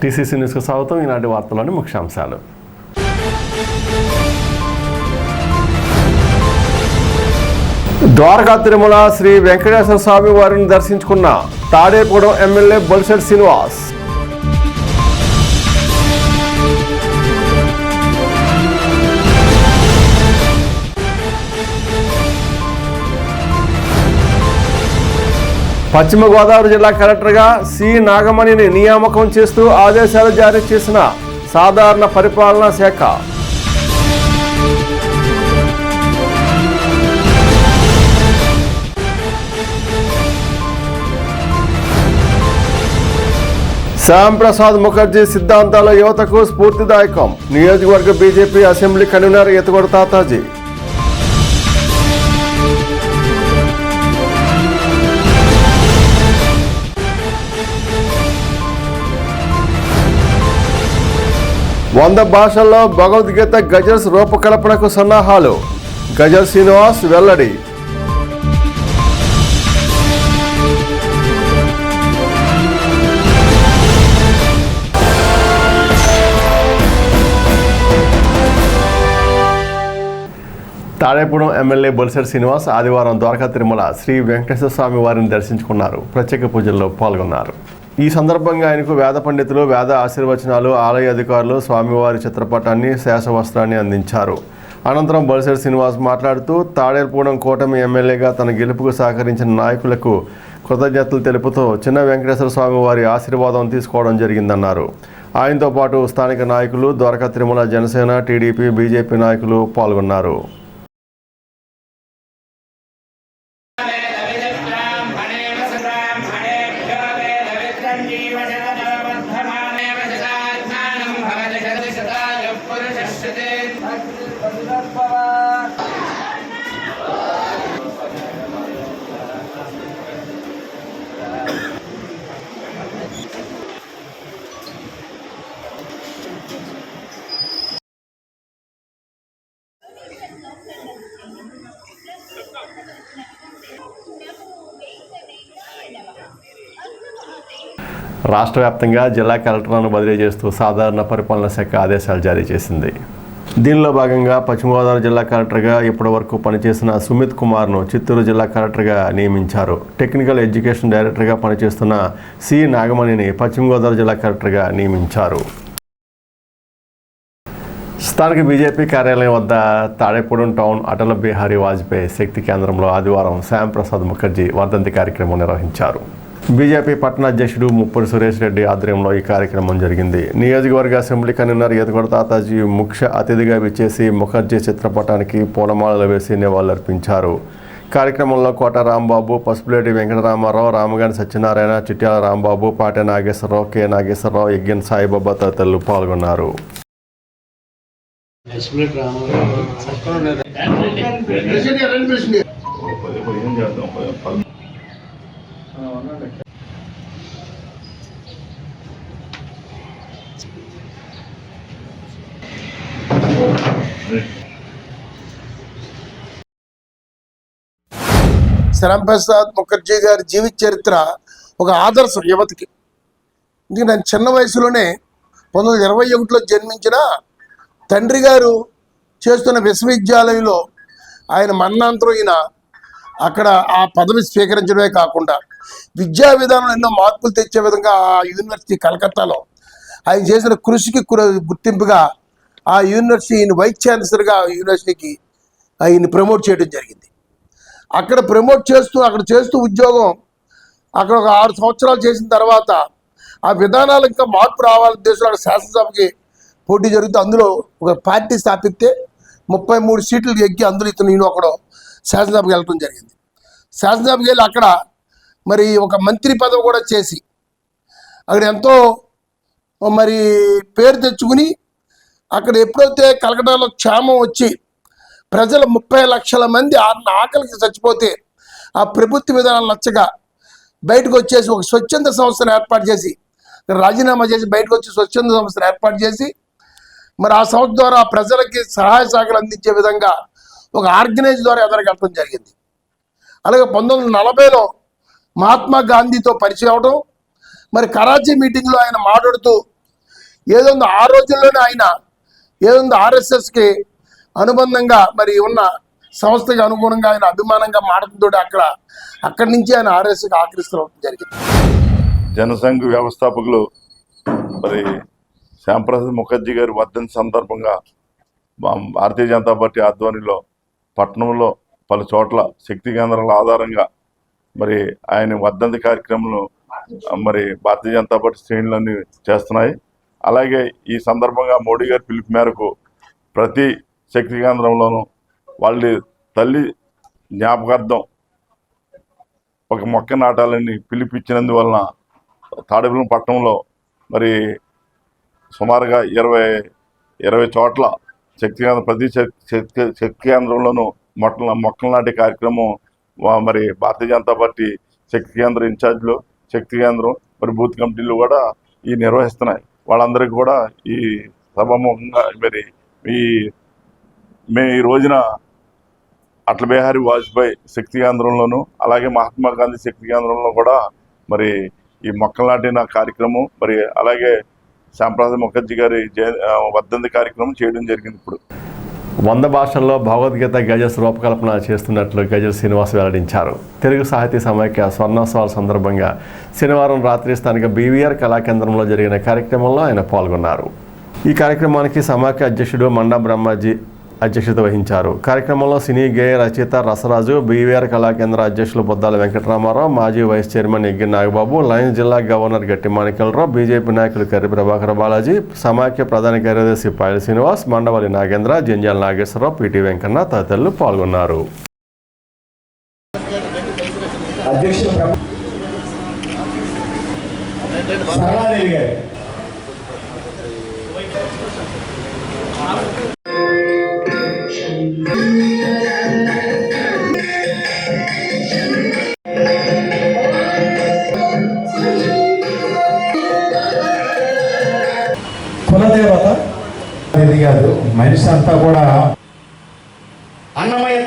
TCC న్యూస్కు స్వాగతం. ఈనాటి వార్తలోని ముఖ్యాంశాలు. ద్వారకా తిరుమల శ్రీ వెంకటేశ్వర స్వామి వారిని దర్శించుకున్న తాడేపూడెం ఎమ్మెల్యే బొలిశెట్టి శ్రీనివాస్. పశ్చిమ గోదావరి జిల్లా కలెక్టర్గా సి నాగమణిని నియామకం చేస్తూ ఆదేశాలు జారీ చేసిన సాధారణ పరిపాలనా శాఖ. శ్యామ్ ప్రసాద్ ముఖర్జీ సిద్ధాంతాల యువతకు స్ఫూర్తిదాయకం. నియోజకవర్గ బీజేపీ అసెంబ్లీ కన్వీనర్ ఎత్తుగొడ తాతాజీ. వంద భాషల్లో భగవద్గీత గజల్స్ రూపకల్పనకు సన్నాహాలు. గజల్ శ్రీనివాస్ వెల్లడి. తాడేపూడెం ఎమ్మెల్యే బొలిశెట్టి శ్రీనివాస్ ఆదివారం ద్వారకా తిరుమల శ్రీ వెంకటేశ్వర స్వామి వారిని దర్శించుకున్నారు. ప్రత్యేక పూజల్లో పాల్గొన్నారు. ఈ సందర్భంగా ఆయనకు వేద పండితులు, వేద ఆశీర్వచనాలు, ఆలయ అధికారులు స్వామివారి చిత్రపటాన్ని, శేషవస్త్రాన్ని అందించారు. అనంతరం బొలిశెట్టి శ్రీనివాస్ మాట్లాడుతూ తాడేపూడెం కూటమి ఎమ్మెల్యేగా తన గెలుపుకు సహకరించిన నాయకులకు కృతజ్ఞతలు తెలుపుతూ చిన్న వెంకటేశ్వర స్వామి వారి ఆశీర్వాదం తీసుకోవడం జరిగిందన్నారు. ఆయనతో పాటు స్థానిక నాయకులు, ద్వారకా తిరుమల జనసేన, టీడీపీ, బీజేపీ నాయకులు పాల్గొన్నారు. రాష్ట్ర వ్యాప్తంగా జిల్లా కలెక్టర్లను బదిలీ చేస్తూ సాధారణ పరిపాలనా శాఖ ఆదేశాలు జారీ చేసింది. దీనిలో భాగంగా పశ్చిమ గోదావరి జిల్లా కలెక్టర్గా ఇప్పటివరకు పనిచేసిన సుమిత్ కుమార్ను చిత్తూరు జిల్లా కలెక్టర్గా నియమించారు. టెక్నికల్ ఎడ్యుకేషన్ డైరెక్టర్గా పనిచేస్తున్న సి నాగమణిని పశ్చిమ గోదావరి జిల్లా కలెక్టర్గా నియమించారు. స్థానిక బీజేపీ కార్యాలయం వద్ద తాడేపూడెం టౌన్ అటల్ బిహారీ వాజ్పేయి శక్తి కేంద్రంలో ఆదివారం శ్యామ్ ప్రసాద్ ముఖర్జీ వర్ధంతి కార్యక్రమం నిర్వహించారు. బీజేపీ పట్టణ అధ్యక్షుడు ముప్పడి సురేష్ రెడ్డి ఆధ్వర్యంలో ఈ కార్యక్రమం జరిగింది. నియోజకవర్గ అసెంబ్లీ కన్వీనర్ ఎత్తుగొడ తాతాజీ ముఖ్య అతిథిగా విచ్చేసి ముఖర్జీ చిత్రపటానికి పూలమాలలు వేసి నివాళులర్పించారు. కార్యక్రమంలో కోట రాంబాబు, పసుపులేటి వెంకటరామారావు, రామగాని సత్యనారాయణ, చిట్యాల రాంబాబు, పాటె నాగేశ్వరరావు, కె నాగేశ్వరరావు, యజ్ఞన్ సాయిబాబా తదితరులు పాల్గొన్నారు. శ్యామ్ ప్రసాద్ ముఖర్జీ గారి జీవిత చరిత్ర ఒక ఆదర్శం యువతకి. ఇందుకు నేను చిన్న వయసులోనే 1921లో జన్మించిన తండ్రి గారు చేస్తున్న విశ్వవిద్యాలయంలో ఆయన మరణాంతరం ఈయన అక్కడ ఆ పదవి స్వీకరించడమే కాకుండా విద్యా విధానంలో ఎన్నో మార్పులు తెచ్చే విధంగా ఆ యూనివర్సిటీ కలకత్తాలో ఆయన చేసిన కృషికి గుర్తింపుగా ఆ యూనివర్సిటీ ఈయన వైస్ ఛాన్సలర్గా యూనివర్సిటీకి ఈయన ప్రమోట్ చేయడం జరిగింది. అక్కడ ప్రమోట్ చేస్తూ అక్కడ చేస్తూ ఉద్యోగం అక్కడ ఒక 6 సంవత్సరాలు చేసిన తర్వాత ఆ విధానాలు ఇంకా మార్పు రావాలని ఉద్దేశంలో అక్కడ శాసనసభకి పోటీ జరుగుతూ అందులో ఒక పార్టీ స్థాపిస్తే 33 సీట్లు ఎక్కి అందులో ఈయన ఒకడు శాసనసభకి వెళ్ళడం జరిగింది. శాసనసభకి వెళ్ళి అక్కడ మరి ఒక మంత్రి పదవి కూడా చేసి అక్కడ ఎంతో మరి పేరు తెచ్చుకుని అక్కడ ఎప్పుడైతే కలకటాలో క్షామం వచ్చి ప్రజలు 30 లక్షల మంది ఆకలికి చచ్చిపోతే ఆ ప్రభుత్వ విధానాలు నచ్చగా బయటకు వచ్చేసి ఒక స్వచ్ఛంద సంస్థను ఏర్పాటు చేసి రాజీనామా చేసి బయటకు వచ్చి స్వచ్ఛంద సంస్థను ఏర్పాటు చేసి మరి ఆ సంస్థ ద్వారా ప్రజలకి సహాయ సహకారాలు అందించే విధంగా ఒక ఆర్గనైజ్ ద్వారా ఎదరగలటం జరిగింది. అలాగే 1940లో మహాత్మా గాంధీతో పరిచయం అవడం, మరి కరాచీ మీటింగ్లో ఆయన మాట్లాడుతూ ఏదుందో ఆ రోజుల్లోనే ఆయన ఏదుందో ఆర్ఎస్ఎస్కి అనుబంధంగా మరి ఉన్న సంస్థకి అనుగుణంగా ఆయన అభిమానంగా మాటలతో అక్కడి నుంచి ఆయన ఆర్ఎస్ఎస్కి ఆకరిస్తూ జరిగింది. జనసంఘ్ వ్యవస్థాపకులు మరి శ్యాంప్రసాద్ ముఖర్జీ గారి వర్ధంతి సందర్భంగా భారతీయ జనతా పార్టీ ఆధ్వర్యంలో పట్టణంలో పలు చోట్ల శక్తి కేంద్రాల ఆధారంగా మరి ఆయన వర్ధంతి కార్యక్రమాలను మరి భారతీయ జనతా పార్టీ శ్రేణులన్నీ చేస్తున్నాయి. అలాగే ఈ సందర్భంగా మోడీ గారి పిలుపు మేరకు ప్రతి శక్తి కేంద్రంలోనూ వాళ్ళ తల్లి జ్ఞాపకార్థం ఒక మొక్క నాటాలని పిలిపించినందువలన తాడేపల్లి పట్టణంలో మరి సుమారుగా 20 చోట్ల ప్రతి శక్తి కేంద్రంలోనూ మొక్కలు నాటే కార్యక్రమం మరి భారతీయ జనతా పార్టీ శక్తి కేంద్ర ఇన్ఛార్జ్లు శక్తి కేంద్రం మరి బూత్ కమిటీలు కూడా ఈ నిర్వహిస్తున్నాయి. వాళ్ళందరికీ కూడా ఈ సభాముఖంగా మరి ఈ రోజున అటల్ బిహారీ వాజ్పేయి శక్తి కేంద్రంలోను అలాగే మహాత్మా గాంధీ శక్తి కేంద్రంలో కూడా మరి ఈ మొక్కలు నాటిన కార్యక్రమం మరి అలాగే శ్యాంప్రసాద్ ముఖర్జీ గారి వర్ధంతి కార్యక్రమం చేయడం జరిగింది. ఇప్పుడు 100 భాషల్లో భగవద్గీత గజల్స్ రూపకల్పన చేస్తున్నట్లు గజల్ శ్రీనివాస్ వెల్లడించారు. తెలుగు సాహితీ సమైక్య స్వర్ణోత్సవాల సందర్భంగా శనివారం రాత్రి స్థానిక బీవీఆర్ కళాకేంద్రంలో జరిగిన కార్యక్రమంలో ఆయన పాల్గొన్నారు. ఈ కార్యక్రమానికి సమాఖ్య అధ్యక్షుడు మండా బ్రహ్మాజీ అధ్యక్షత వహించారు. కార్యక్రమంలో సినీ గేయ రచయిత రసరాజు, బీవీఆర్ కళాకేంద్ర అధ్యక్షులు బొద్దాల వెంకటరామారావు, మాజీ వైస్ చైర్మన్ ఎగ్గి నాగబాబు, లయన్స్ జిల్లా గవర్నర్ గట్టి మాణిక్యాలరావు, బీజేపీ నాయకులు కర్రి ప్రభాకర్ బాలాజీ, సమాఖ్య ప్రధాన కార్యదర్శి పాయల శ్రీనివాస్, మండవల్లి నాగేంద్ర, జంజాల నాగేశ్వరరావు, పిటి వెంకన్న తదితరులు పాల్గొన్నారు. కులదేవత ఇది కాదు, మనిషి అంతా కూడా అన్నమయ్య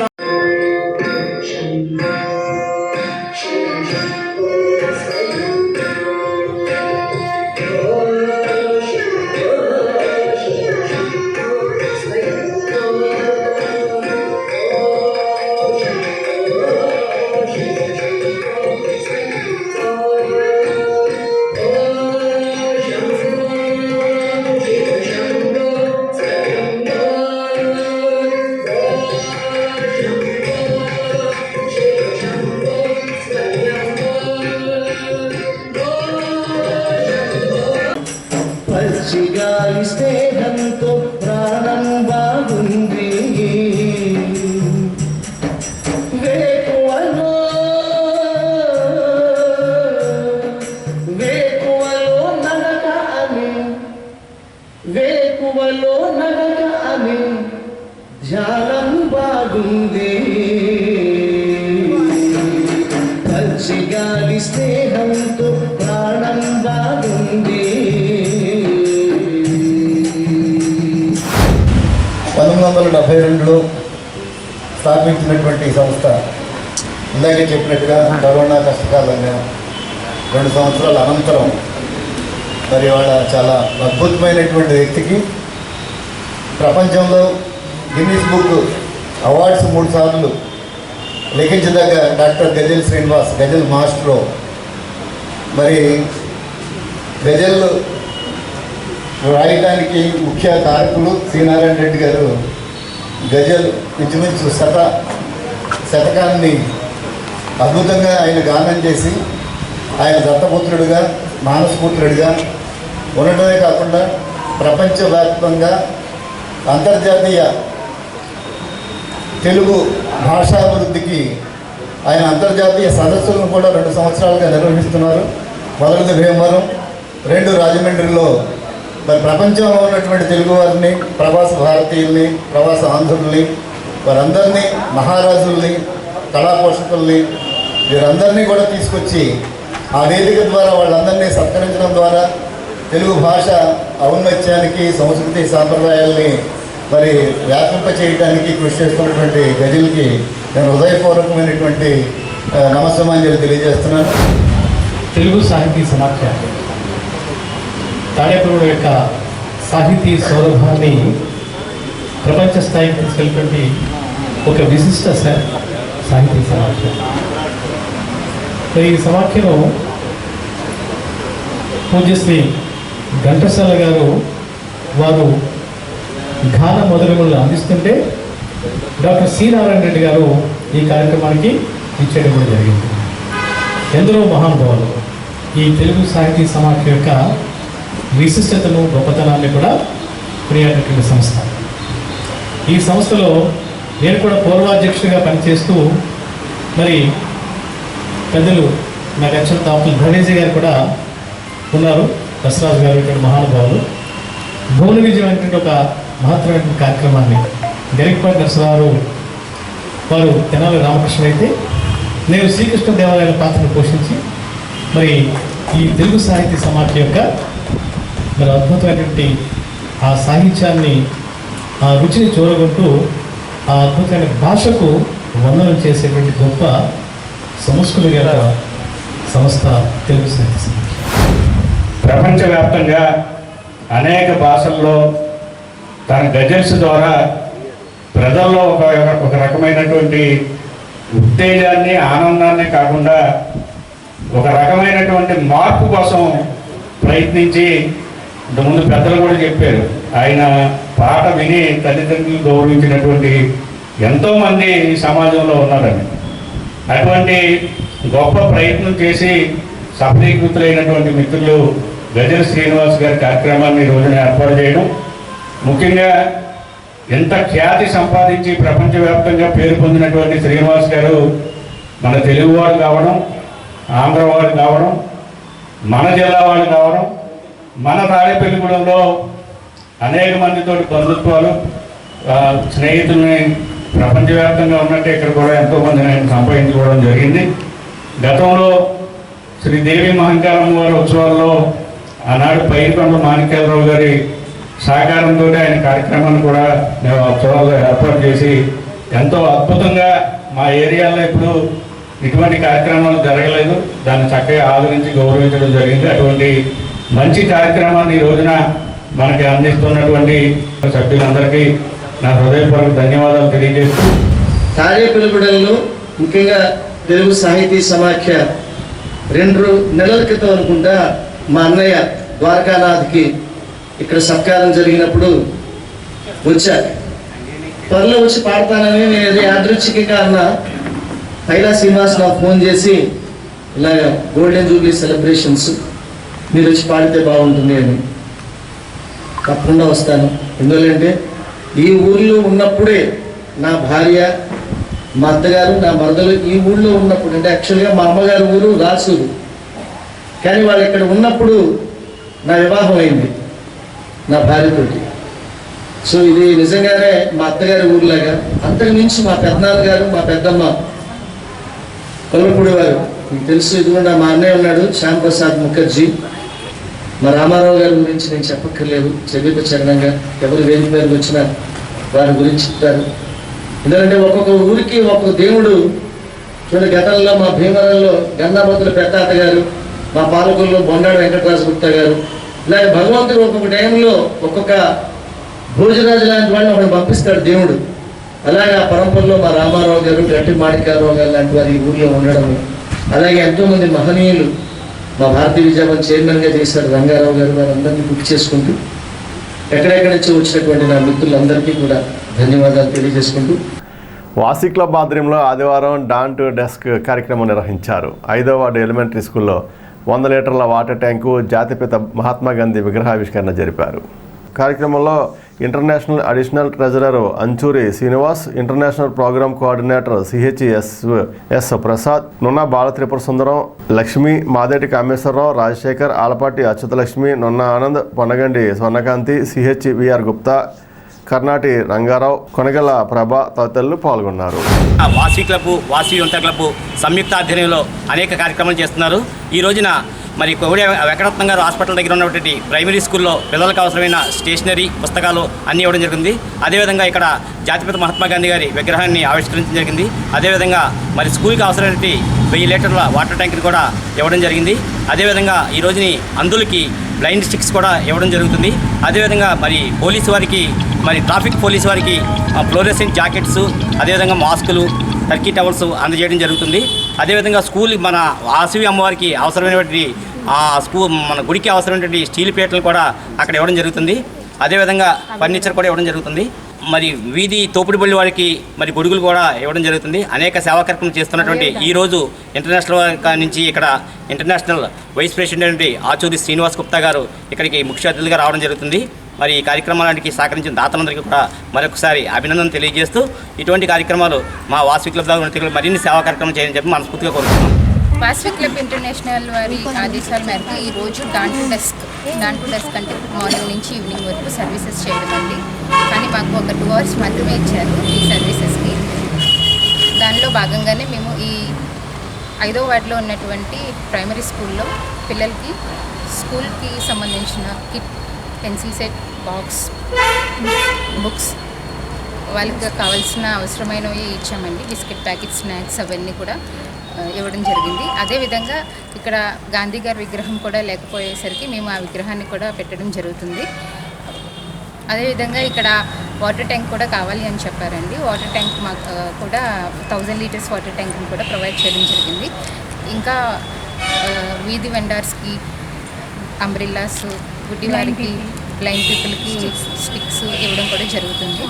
పచ్చిగాలి స్నేహంతో ప్రాణం బాగుంది, వేకువలో నడక అని, వేకువలో నడక అని ధ్యానం బాగుంది. పచ్చిగాలి స్నేహంతో ప్రాణం బాగుంది. 1972లో స్థాపించినటువంటి సంస్థ ఇందాకే చెప్పినట్టుగా కరోనా కష్టకాలంగా 2 సంవత్సరాల అనంతరం మరి వాళ్ళ చాలా అద్భుతమైనటువంటి వ్యక్తికి ప్రపంచంలో గిన్నీస్ బుక్ అవార్డ్స్ 3 సార్లు లిఖించదగ్గ డాక్టర్ గజల్ శ్రీనివాస్, గజల్ మాస్ట్రో. మరి గజల్ రాయడానికి ముఖ్య కారకులు శ్రీనారాయణ రెడ్డి గారు గజల్ ఇంచుమించు శతకాన్ని అద్భుతంగా ఆయన గానం చేసి ఆయన దత్తపుత్రుడిగా మానసపుత్రుడిగా ఉండటమే కాకుండా ప్రపంచవ్యాప్తంగా అంతర్జాతీయ తెలుగు భాషాభివృద్ధికి ఆయన అంతర్జాతీయ సదస్సులను కూడా 2 సంవత్సరాలుగా నిర్వహిస్తున్నారు. మొదటిది భీమవరం, 2 రాజమండ్రిలో. మరి ప్రపంచంలో ఉన్నటువంటి తెలుగు వారిని, ప్రవాస భారతీయుల్ని, ప్రవాస ఆంధ్రుల్ని, వారందరినీ, మహారాజుల్ని, కళాపోషకుల్ని, వీరందరినీ కూడా తీసుకొచ్చి ఆ వేదిక ద్వారా వాళ్ళందరినీ సత్కరించడం ద్వారా తెలుగు భాష ఔన్నత్యానికి, సంస్కృతి సాంప్రదాయాల్ని మరి వ్యాపింప చేయడానికి కృషి చేస్తున్నటువంటి గజల్కి నేను హృదయపూర్వకమైనటువంటి నమస్సమాంజలి తెలియజేస్తున్నాను. తెలుగు సాహితీ సమాఖ్య తాడేపల్లి యొక్క సాహితీ సౌరభాన్ని ప్రపంచ స్థాయికి తీసుకెళ్ళినటువంటి ఒక విశిష్ట సాహితీ సమాఖ్య. ఈ సమాఖ్యను పూజ్యశ్రీ ఘంటసాల గారు వారు గాన మొదలుగులు అందిస్తుంటే డాక్టర్ సి నారాయణ రెడ్డి గారు ఈ కార్యక్రమానికి ఇచ్చేయడం కూడా జరిగింది. ఎందరో మహానుభావులు ఈ తెలుగు సాహితీ సమాఖ్య యొక్క విశిష్టతను గొప్పతనాన్ని కూడా కొనియాడినటువంటి సంస్థ. ఈ సంస్థలో నేను కూడా పూర్వాధ్యక్షుడిగా పనిచేస్తూ మరి పెద్దలు నాకు అత్యంత ఆఫ్టర్ ధనేజీ గారు కూడా ఉన్నారు. దసరాజు గారు ఇక్కడ మహానుభావులు భువన విజయం అనేటువంటి ఒక మహత్తరమైన కార్యక్రమాన్ని గరికపాటి నరసరావు వారు తెనాలి రామకృష్ణ అయితే నేను శ్రీకృష్ణ దేవాలయాల పాత్రను పోషించి మరి ఈ తెలుగు సాహితీ సమాఖ్య యొక్క మరి అద్భుతమైనటువంటి ఆ సాహిత్యాన్ని ఆ రుచిని చూరగొంటూ ఆ అద్భుతమైన భాషకు వందనం చేసేటువంటి గొప్ప సంస్కృతి గల సంస్థ తెలుగు సాహిత్య సమాఖ్య. ప్రపంచవ్యాప్తంగా అనేక భాషల్లో తన గజల్స్ ద్వారా ప్రజల్లో ఒక రకమైనటువంటి ఉత్తేజాన్ని ఆనందాన్ని కాకుండా ఒక రకమైనటువంటి మార్పు కోసం ప్రయత్నించి ఇంతకుముందు పెద్దలు కూడా చెప్పారు, ఆయన పాట విని తల్లిదండ్రులు గౌరవించినటువంటి ఎంతోమంది ఈ సమాజంలో ఉన్నారని. అటువంటి గొప్ప ప్రయత్నం చేసి సఫలీకృతులైనటువంటి మిత్రులు గజల శ్రీనివాస్ గారి కార్యక్రమాన్ని ఈ రోజున ఏర్పాటు చేయడం, ముఖ్యంగా ఎంత ఖ్యాతి సంపాదించి ప్రపంచవ్యాప్తంగా పేరు పొందినటువంటి శ్రీనివాస్ గారు మన తెలుగువాడు కావడం, ఆంధ్రవాడు కావడం, మన జిల్లా వాడు కావడం, మన తాడేపల్లిగూడెంలో అనేక మందితో బంధుత్వాలు స్నేహితుల్ని ప్రపంచవ్యాప్తంగా ఉన్నట్టే ఇక్కడ కూడా ఎంతోమందిని ఆయన సంపాదించుకోవడం జరిగింది. గతంలో శ్రీదేవి మహంకాళమ్మ వారి ఉత్సవాల్లో ఆనాడు పైరుకొండ మాణిక్యాలరావు గారి సహకారంతో ఆయన కార్యక్రమాన్ని కూడా మేము ఉత్సవాల్లో ఏర్పాటు చేసి ఎంతో అద్భుతంగా మా ఏరియాలో ఇప్పుడు ఇటువంటి కార్యక్రమాలు జరగలేదు, దాన్ని చక్కగా ఆదరించి గౌరవించడం జరిగింది. అటువంటి మంచి కార్యక్రమాన్ని ఈ రోజున మనకి అందిస్తున్నటువంటి సభ్యులందరికీ నా హృదయపూర్వక ధన్యవాదాలు తెలియజేస్తూ తాడేపల్లిగూడెంలో ముఖ్యంగా తెలుగు సాహితీ సమాఖ్య 2 నెలల క్రితం అనుకుంటా మా అన్నయ్య ద్వారకానాథ్కి ఇక్కడ సత్కారం జరిగినప్పుడు వచ్చా. త్వరలో వచ్చి పాడతానని నేను యాదృచ్ఛికంగా అన్న పైలా శ్రీనివాస్ నాకు ఫోన్ చేసి ఇలా గోల్డెన్ జూబ్లీ సెలబ్రేషన్స్ మీరు వచ్చి పాడితే బాగుంటుంది అని. తప్పకుండా వస్తాను. ఎందుకంటే ఈ ఊర్లో ఉన్నప్పుడే నా భార్య, మా అత్తగారు, నా మరదలు ఈ ఊళ్ళో ఉన్నప్పుడు, అంటే యాక్చువల్గా మా అమ్మగారు ఊరు రాసూరు, కానీ వాళ్ళు ఇక్కడ ఉన్నప్పుడు నా వివాహం అయింది నా భార్యతోటి. సో ఇది నిజంగానే మా అత్తగారి ఊర్లాగా. అంతకు మించి మా పెద్దనాన్నగారు, మా పెద్దమ్మ కొల్లపూడి వారు మీకు తెలుసు. ఇదిగోండి మా అన్నయ్య ఉన్నాడు, శ్యామ్ ప్రసాద్ ముఖర్జీ. మా రామారావు గారి గురించి నేను చెప్పక్కర్లేదు, చరిత్ర చరణంగా ఎవరు వేదిక మీదకి వచ్చినా వారి గురించి చెప్తారు. ఎందుకంటే ఒక్కొక్క ఊరికి ఒక్కొక్క దేవుడు. చూడండి, గతంలో మా భీమవరంలో గన్నాపతుల పెద్దాత గారు, మా పాలకుల్లో బొండాడు వెంకటరాజు గుప్తా గారు, ఇలాగే భగవంతుడు ఒక్కొక్క టైంలో ఒక్కొక్క భోజరాజు లాంటి వాళ్ళని ఒకటి పంపిస్తాడు దేవుడు. అలాగే ఆ పరంపరలో మా రామారావు గారు, గట్టి మాణిక్యాలరావు గారు లాంటి వారు ఈ ఊళ్ళో ఉండడం, అలాగే ఎంతోమంది మహనీయులు మా భారతీయ విద్యాభవన్ చైర్మన్గా చేశారు రంగారావు గారు, వారందరినీ గుర్తు చేసుకుంటూ ఎక్కడెక్కడి నుంచి వచ్చినటువంటి నా మిత్రులందరికీ కూడా ధన్యవాదాలు తెలియజేసుకుంటూ వాసీ క్లబ్ ఆధ్వర్యంలో ఆదివారం డాన్ టు డెస్క్ కార్యక్రమం నిర్వహించారు. 5వ వార్డు ఎలిమెంటరీ స్కూల్లో 100 లీటర్ల వాటర్ ట్యాంకు, జాతిపిత మహాత్మా గాంధీ విగ్రహావిష్కరణ జరిపారు. కార్యక్రమంలో international additional treasurer Anchuri Srinivas, international program coordinator CHS Prasad, Nunna Balatripura సుందరం, లక్ష్మి, మాదేటి కామేశ్వరరావు, రాజశేఖర్, ఆలపాటి అచ్యుతలక్ష్మి, నున్న ఆనంద్, పొన్నగండి స్వర్ణకాంతి, సిహెచ్విఆర్ గుప్తా, కర్ణాటి రంగారావు, కొనగల ప్రభ తదితరులు పాల్గొన్నారు. వాసీ క్లబ్, వాసీ యువత క్లబ్ సంయుక్త ఆధ్వర్యంలో అనేక కార్యక్రమాలు చేస్తున్నారు. ఈ రోజున మరి కోవిడ వెంకటరత్నం గారు హాస్పిటల్ దగ్గర ఉన్నటువంటి ప్రైమరీ స్కూల్లో పిల్లలకు అవసరమైన స్టేషనరీ, పుస్తకాలు అన్నీ ఇవ్వడం జరిగింది. అదేవిధంగా ఇక్కడ జాతిపిత మహాత్మా గాంధీ గారి విగ్రహాన్ని ఆవిష్కరించడం జరిగింది. అదేవిధంగా మరి స్కూల్కి అవసరమైన 1000 లీటర్ల వాటర్ ట్యాంక్ని కూడా ఇవ్వడం జరిగింది. అదేవిధంగా ఈ రోజుని అందులకి బ్లైండ్ స్టిక్స్ కూడా ఇవ్వడం జరుగుతుంది. అదేవిధంగా మరి పోలీసు వారికి ట్రాఫిక్ పోలీసు వారికి ఫ్లోరెసెంట్ జాకెట్స్, అదేవిధంగా మాస్కులు, టర్కీ టవల్స్ అందజేయడం జరుగుతుంది. అదేవిధంగా స్కూల్ మన వాసవి అమ్మవారికి అవసరమైనటువంటి మన గుడికి అవసరమైనటువంటి స్టీల్ ప్లేట్లు కూడా అక్కడ ఇవ్వడం జరుగుతుంది. అదేవిధంగా ఫర్నిచర్ కూడా ఇవ్వడం జరుగుతుంది. మరి వీధి తోపుడు బళ్ళి వారికి గొడుగులు కూడా ఇవ్వడం జరుగుతుంది. అనేక సేవా కార్యక్రమం చేస్తున్నటువంటి ఈరోజు ఇంటర్నేషనల్ నుంచి ఇక్కడ international vice president Achuri Srinivas Gupta గారు ఇక్కడికి ముఖ్య అతిథులుగా రావడం జరుగుతుంది. మరి ఈ కార్యక్రమానికి సహకరించిన దాతలందరికీ కూడా మరొకసారి అభినందన తెలియజేస్తూ ఇటువంటి కార్యక్రమాలు మా వాసవి క్లబ్ ద్వారా మరిన్ని సేవా కార్యక్రమం చేయాలని చెప్పి మనస్ఫూర్తిగా కోరుతున్నాం. వాసవి క్లబ్ ఇంటర్నేషనల్ వారి ఆదేశాల మేరకు ఈరోజు డాన్ టు డస్క్ అంటే మార్నింగ్ నుంచి ఈవినింగ్ వరకు సర్వీసెస్ చేయడం అండి. కానీ మాకు ఒక 2 hours మాత్రమే ఇచ్చారు ఈ సర్వీసెస్కి. దానిలో భాగంగానే మేము ఈ 5వ వార్డులో ఉన్నటువంటి ప్రైమరీ స్కూల్లో పిల్లలకి స్కూల్కి సంబంధించిన kit, pencil set, box, books, వాళ్ళకి కావాల్సిన అవసరమైనవి ఇచ్చామండి. బిస్కెట్ ప్యాకెట్, స్నాక్స్ అవన్నీ కూడా ఇవ్వడం జరిగింది. అదేవిధంగా ఇక్కడ గాంధీ గారి విగ్రహం కూడా లేకపోయేసరికి మేము ఆ విగ్రహాన్ని కూడా పెట్టడం జరుగుతుంది. అదేవిధంగా ఇక్కడ వాటర్ ట్యాంక్ కూడా కావాలి అని చెప్పారండి. వాటర్ ట్యాంక్ మాకు కూడా 1000 liters వాటర్ ట్యాంక్ని కూడా ప్రొవైడ్ చేయడం జరిగింది. ఇంకా వీధి వెండర్స్కి అంబ్రిల్లాస్, గుడ్డి వారికి, బ్లైండ్ పీపుల్కి స్టిక్స్ ఇవ్వడం కూడా జరుగుతుంది.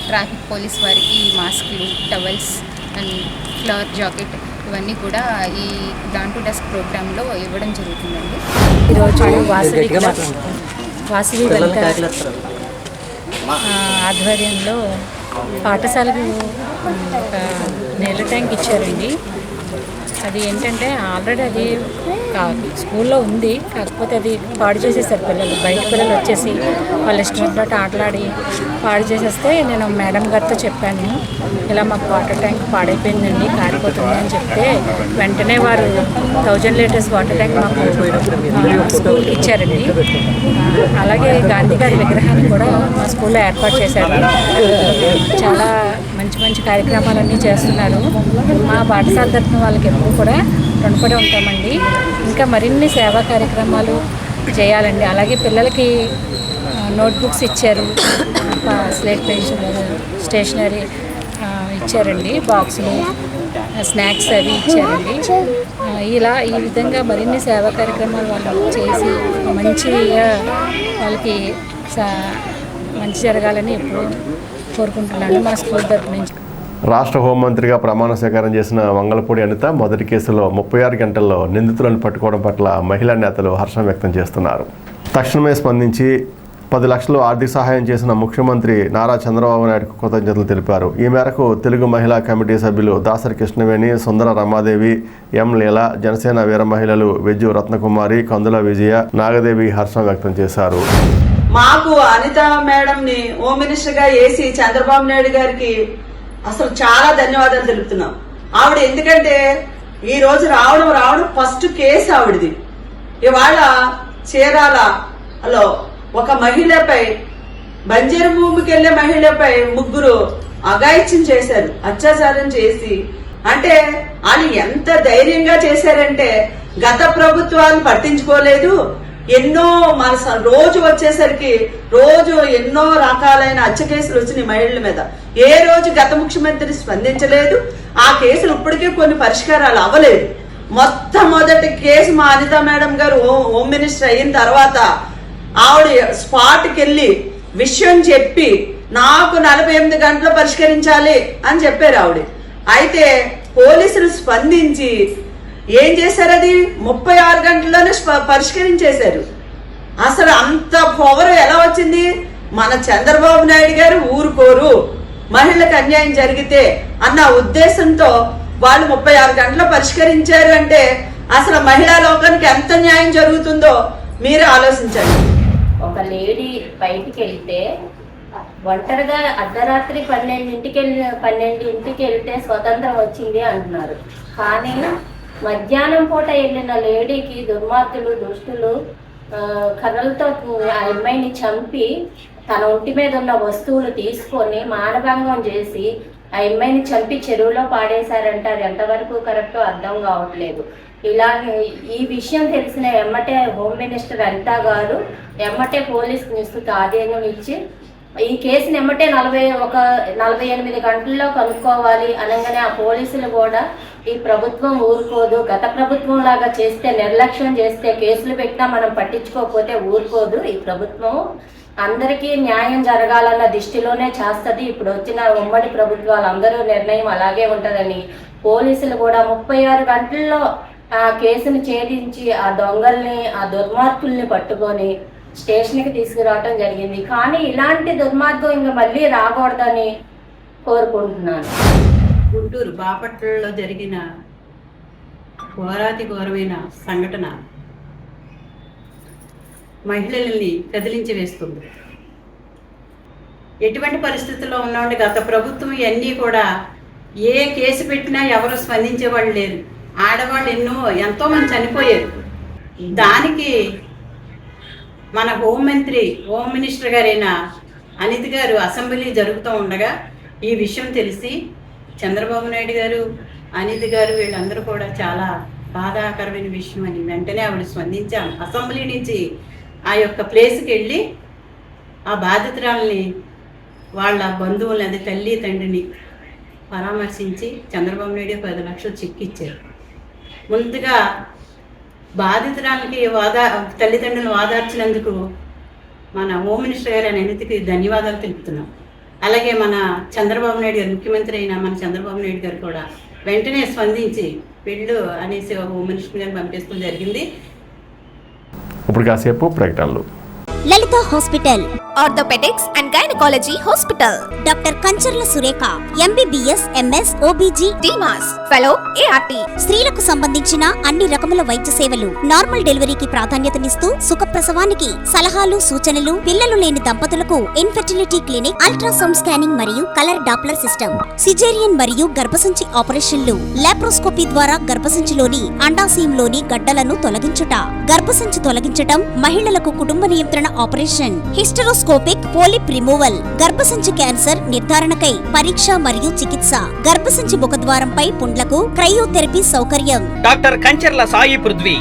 ట్రాఫిక్ పోలీస్ వారికి మాస్కులు, టవల్స్ అండ్ ఫ్లవర్ జాకెట్ ఇవన్నీ కూడా ఈ డాన్ టు డస్క్ ప్రోగ్రాంలో ఇవ్వడం జరుగుతుందండి. ఈరోజు వాసవి వెల్ఫేర్ ఆధ్వర్యంలో పాఠశాలకు ఒక నీళ్ళ ట్యాంక్ ఇచ్చారండి. అది ఏంటంటే ఆల్రెడీ అది స్కూల్లో ఉంది, కాకపోతే అది పాడు చేసేసారు పిల్లలు. బయట పిల్లలు వచ్చేసి వాళ్ళ ఇష్టం వచ్చినట్టు ఆటలాడి పాడు చేసేస్తే నేను మేడం గారితో చెప్పాను, ఇలా మాకు వాటర్ ట్యాంక్ పాడైపోయిందండి, కారిపోతుంది అని చెప్తే వెంటనే వారు 1000 liters వాటర్ ట్యాంక్ మాకు స్కూల్కి ఇచ్చారండి. అలాగే గాంధీ గారి విగ్రహాన్ని కూడా మా స్కూల్లో ఏర్పాటు చేశారు. చాలా మంచి మంచి కార్యక్రమాలన్నీ చేస్తున్నారు. మా పాఠశాల తరఫున వాళ్ళకి ఎప్పుడు కూడా రుణపడి ఉంటామండి. ఇంకా మరిన్ని సేవా కార్యక్రమాలు చేయాలండి. అలాగే పిల్లలకి నోట్బుక్స్ ఇచ్చారు, స్లేట్ పెన్సిల్, స్టేషనరీ ఇచ్చారండి, బాక్సులు, స్నాక్స్ అవి ఇచ్చారండి. ఈ విధంగా మరిన్ని సేవా కార్యక్రమాలు వాళ్ళు చేసి మంచిగా వాళ్ళకి మంచి జరగాలని ఎప్పుడు కోరుకుంటున్నాను మా స్కూల్ తరఫు నుంచి. రాష్ట్ర హోంమంత్రిగా ప్రమాణ స్వీకారం చేసిన వంగలపూడి అనిత మొదటి కేసులో 36 గంటల్లో నిందితులను పట్టుకోవడం పట్ల మహిళా నేతలు హర్షం వ్యక్తం చేస్తున్నారు. తక్షణమే స్పందించి 10 లక్షలు ఆర్థిక సహాయం చేసిన ముఖ్యమంత్రి నారా చంద్రబాబు నాయుడుకు కృతజ్ఞతలు తెలిపారు. ఈ మేరకు తెలుగు మహిళా కమిటీ సభ్యులు దాసరి కృష్ణవేణి, సుందర రమాదేవి, ఎం లీల, జనసేన వీర మహిళలు వెజ్జు రత్నకుమారి, కందుల విజయ, నాగదేవి హర్షం వ్యక్తం చేశారు. మాకు అనిత మేడంని హోమ్ మినిస్టర్గా వేసి చంద్రబాబు నాయుడు గారికి అసలు చాలా ధన్యవాదాలు తెలుపుతున్నాం. ఆవిడ ఎందుకంటే ఈ రోజు రావడం ఫస్ట్ కేసు ఆవిడది. ఇవాళ చీరాలలో ఒక మహిళపై, బంజరు భూమికి వెళ్లే మహిళపై 3 అఘాయిత్యం చేశారు, అత్యాచారం చేసి. అంటే వాళ్ళు ఎంత ధైర్యంగా చేశారంటే గత ప్రభుత్వాలు పట్టించుకోలేదు. ఎన్నో మన రోజు వచ్చేసరికి ఎన్నో రకాలైన హత్య కేసులు వచ్చినాయి మహిళల మీద. ఏ రోజు గత ముఖ్యమంత్రి స్పందించలేదు. ఆ కేసులు ఇప్పటికీ కొన్ని పరిష్కారాలు అవ్వలేదు. మొట్టమొదటి కేసు మా అనిత మేడం గారు హోమ్ మినిస్టర్ అయిన తర్వాత ఆవిడ స్పాట్కి వెళ్ళి విషయం చెప్పి నాకు 48 గంటలు పరిష్కరించాలి అని చెప్పారు ఆవిడ. అయితే పోలీసులు స్పందించి ఏం చేశారు, అది 36 గంటల్లోనే పరిష్కరించేశారు. అసలు అంత పవర్ ఎలా వచ్చింది? మన చంద్రబాబు నాయుడు గారు ఊరుకోరు మహిళలకు అన్యాయం జరిగితే అన్న ఉద్దేశంతో వాళ్ళు 36 గంటలు పరిష్కరించారు. అంటే అసలు మహిళా లోకానికి ఎంత న్యాయం జరుగుతుందో మీరే ఆలోచించండి. ఒక లేడీ బయటికి వెళ్తే ఒంటరిగా అర్ధరాత్రి 12 వెళ్తే స్వతంత్రం వచ్చింది అంటున్నారు. కానీ మధ్యాహ్నం పూట వెళ్ళిన లేడీకి దుర్మార్గులు, దుష్టులు కర్రలతో ఆ అమ్మాయిని చంపి తన ఒంటి మీద ఉన్న వస్తువులు తీసుకొని మానభంగం చేసి ఆ అమ్మాయిని చంపి చెరువులో పాడేశారంటే అది ఎంతవరకు కరెక్టో అర్థం కావట్లేదు. ఇలా ఈ విషయం తెలిసిన ఎమ్మటే హోమ్ మినిస్టర్ అనిత గారు ఎమ్మటే పోలీస్ న్యూస్కి ఆదేశం ఇచ్చి ఈ కేసుని ఎమ్మటే 48 గంటల్లో కనుక్కోవాలి అనగానే ఆ పోలీసులు కూడా ఈ ప్రభుత్వం ఊరుకోదు, గత ప్రభుత్వం లాగా చేస్తే నిర్లక్ష్యం చేస్తే కేసులు పెట్టినా మనం పట్టించుకోకపోతే ఊరుకోదు, ఈ ప్రభుత్వం అందరికీ న్యాయం జరగాలన్న దృష్టిలోనే చేస్తుంది, ఇప్పుడు వచ్చిన ఉమ్మడి ప్రభుత్వాలు అందరూ నిర్ణయం అలాగే ఉంటుందని పోలీసులు కూడా 36 గంటల్లో ఆ కేసును ఛేదించి ఆ దొంగల్ని ఆ దుర్మార్గుల్ని పట్టుకొని స్టేషన్కి తీసుకురావటం జరిగింది. కానీ ఇలాంటి దుర్మార్గం ఇంకా మళ్ళీ రాకూడదని కోరుకుంటున్నాను. గుంటూరు బాపట్లలో జరిగిన ఘోరాతి ఘోరమైన సంఘటన మహిళల్ని కదిలించి వేస్తుంది. ఎటువంటి పరిస్థితుల్లో ఉన్నామంటే గత ప్రభుత్వం ఇవన్నీ కూడా ఏ కేసు పెట్టినా ఎవరు స్పందించేవాళ్ళు లేరు. ఆడవాళ్ళు ఎంతోమంది చనిపోయారు. దానికి మన హోమ్ మినిస్టర్ గారైన అనిత్ గారు అసెంబ్లీ జరుగుతూ ఉండగా ఈ విషయం తెలిసి చంద్రబాబు నాయుడు గారు, అనిత్ గారు వీళ్ళందరూ కూడా చాలా బాధాకరమైన విషయం అని వెంటనే ఆవిడ స్పందించాం. అసెంబ్లీ నుంచి ఆ యొక్క ప్లేస్కి వెళ్ళి ఆ బాధితురాలని వాళ్ళ బంధువులని, అది తల్లి తండ్రిని పరామర్శించి చంద్రబాబు నాయుడు 10 లక్షలు చెక్ ఇచ్చారు. ముందుగా బాధితురాలకి తల్లిదండ్రులను వాదార్చినందుకు మన హోమ్ మినిస్టర్ గారు అనితకి ధన్యవాదాలు తెలుపుతున్నాం. అలాగే మన చంద్రబాబు నాయుడు గారు, ముఖ్యమంత్రి అయిన మన చంద్రబాబు నాయుడు గారు కూడా వెంటనే స్పందించి వెళ్ళు అనేసి హోమ్ మినిస్టర్ గారు పంపించడం జరిగింది. ఇప్పుడు కాసేపు ప్రకటనలు. Lalitha hospital, orthopaedics and gynaecology hospital, doctor Kancharla Surekha, MBBS, MS, OBG, డిమాస్, ఫెలో, ఏఆర్టీ. స్త్రీలకు సంబంధించిన అన్ని రకముల వైద్య సేవలు, నార్మల్ డెలివరీకి ప్రాధాన్యతనిస్తూ సుఖప్రసవానికి సలహాలు, సూచనలు, పిల్లలు లేని దంపతులకు ఇన్ఫెర్టిలిటీ క్లినిక్, అల్ట్రాసౌండ్ స్కానింగ్ మరియు కలర్ డాప్లర్ సిస్టమ్, సిజేరియన్ మరియు గర్భసంచి ఆపరేషన్లు, లాప్రోస్కోపీ ద్వారా గర్భసంచిలోని అండాశయంలోని గడ్డలను తొలగించుట, గర్భసంచి తొలగించటం, మహిళలకు కుటుంబ నియంత్రణ ఆపరేషన్, హిస్టరోస్కోపిక్ పోలిప్ రిమూవల్, గర్భసంచి క్యాన్సర్ నిర్ధారణకై పరీక్ష మరియు చికిత్స, గర్భసంచి ముఖద్వారంపై పుండ్లకు క్రయోథెరపీ సౌకర్యం. Doctor Kancharla Sai Prithvi,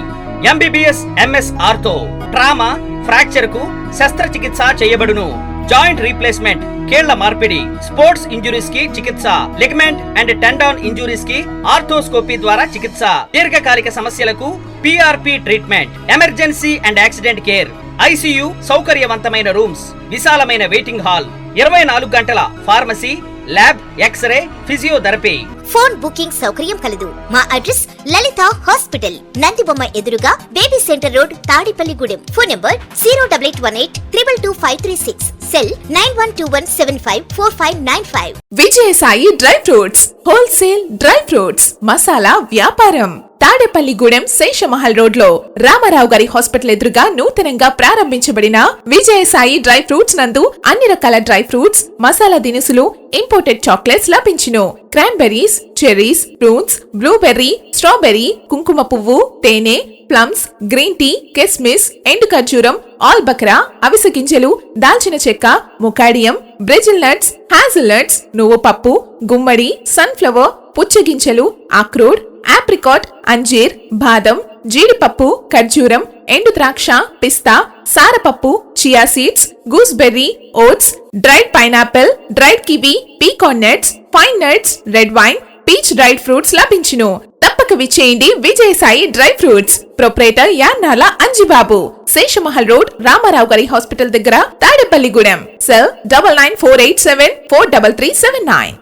MBBS, MS ortho, trauma, fracture కు శస్త్రచికిత్స చేయబడును. జాయింట్ రీప్లేస్మెంట్, కీళ్ల మార్పిడి, స్పోర్ట్స్ ఇంజురీస్ కి చికిత్స, లిగమెంట్ అండ్ టెండాన్ ఇంజురీస్ కి ఆర్థోస్కోపీ ద్వారా చికిత్స, దీర్ఘకాలిక సమస్యలకు PRP treatment, emergency and accident care, ICU సౌకర్యవంతమైన రూమ్స్, విశాలమైన వెయిటింగ్ హాల్, 24 గంటల pharmacy, lab, x-ray, physiotherapy. Phone booking సౌకర్యం కలదు. మా అడ్రస్ లలిత హాస్పిటల్, నందిబొమ్మ ఎదురుగా, baby centre road, Tadepalligudem. Phone number 08818 222 536, cell 9121754595. Vijayasai dry fruits, wholesale dry fruits masala వ్యాపారం. తాడేపల్లిగూడెం శేషమహల్ రోడ్ లో రామారావు గారి హాస్పిటల్ ఎదురుగా నూతనంగా ప్రారంభించబడిన విజయసాయి డ్రై ఫ్రూట్స్ నందు అన్ని రకాల డ్రై ఫ్రూట్స్, మసాలా దినుసులు, ఇంపోర్టెడ్ చాక్లెట్స్ లభించును. Cranberries, cherries, fruits, blueberry, strawberry, కుంకుమ పువ్వు, తేనె, ప్లమ్స్, గ్రీన్ టీ, కిస్మిస్, ఎండు ఖర్జూరం, ఆల్ బక్రా, అవిసె గింజలు, దాల్చిన చెక్క, ముకాడియం, బ్రెజిల్ నట్స్, హ్యాజల్ నట్స్, నువ్వు పప్పు, గుమ్మడి, సన్ఫ్లవర్, పుచ్చగింజలు, అక్రోడ్, ఆప్రికాట్, అంజీర్, బాదం, జీడిపప్పు, ఖర్జూరం, ఎండు ద్రాక్ష, పిస్తా, సారపప్పు, chia seeds, gooseberry, oats, dried pineapple, dried kiwi, pecan nuts, pine nuts, red wine, peach dried fruits లభించును. తప్పక విచ్చేయండి Vijayasai dry fruits. Proprietor Yannala Anjibabu, Seshamahal road, Ramarao గారి హాస్పిటల్ దగ్గర, తాడేపల్లిగూడెం. సెల్ 9948743379.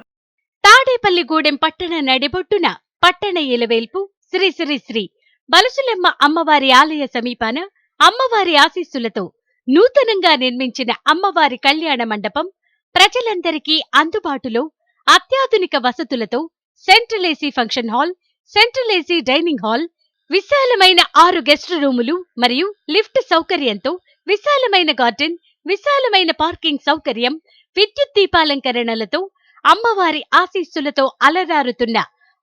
తాడేపల్లిగూడెం పట్టణ నడిబొట్టున పట్టణ ఇలవేల్పు శ్రీ శ్రీ శ్రీ బలసులెమ్మ అమ్మవారి ఆలయ సమీపాన అమ్మవారి ఆశీస్సులతో నూతనంగా నిర్మించిన అమ్మవారి కళ్యాణ మండపం ప్రజలందరికీ అందుబాటులో అత్యాధునిక వసతులతో central AC function hall, central AC dining hall, విశాలమైన 6 గెస్ట్ రూములు మరియు లిఫ్ట్ సౌకర్యంతో విశాలమైన గార్డెన్, విశాలమైన పార్కింగ్ సౌకర్యం, విద్యుత్ దీపాలంకరణలతో అమ్మవారి ఆశీస్సులతో అలరారుతున్న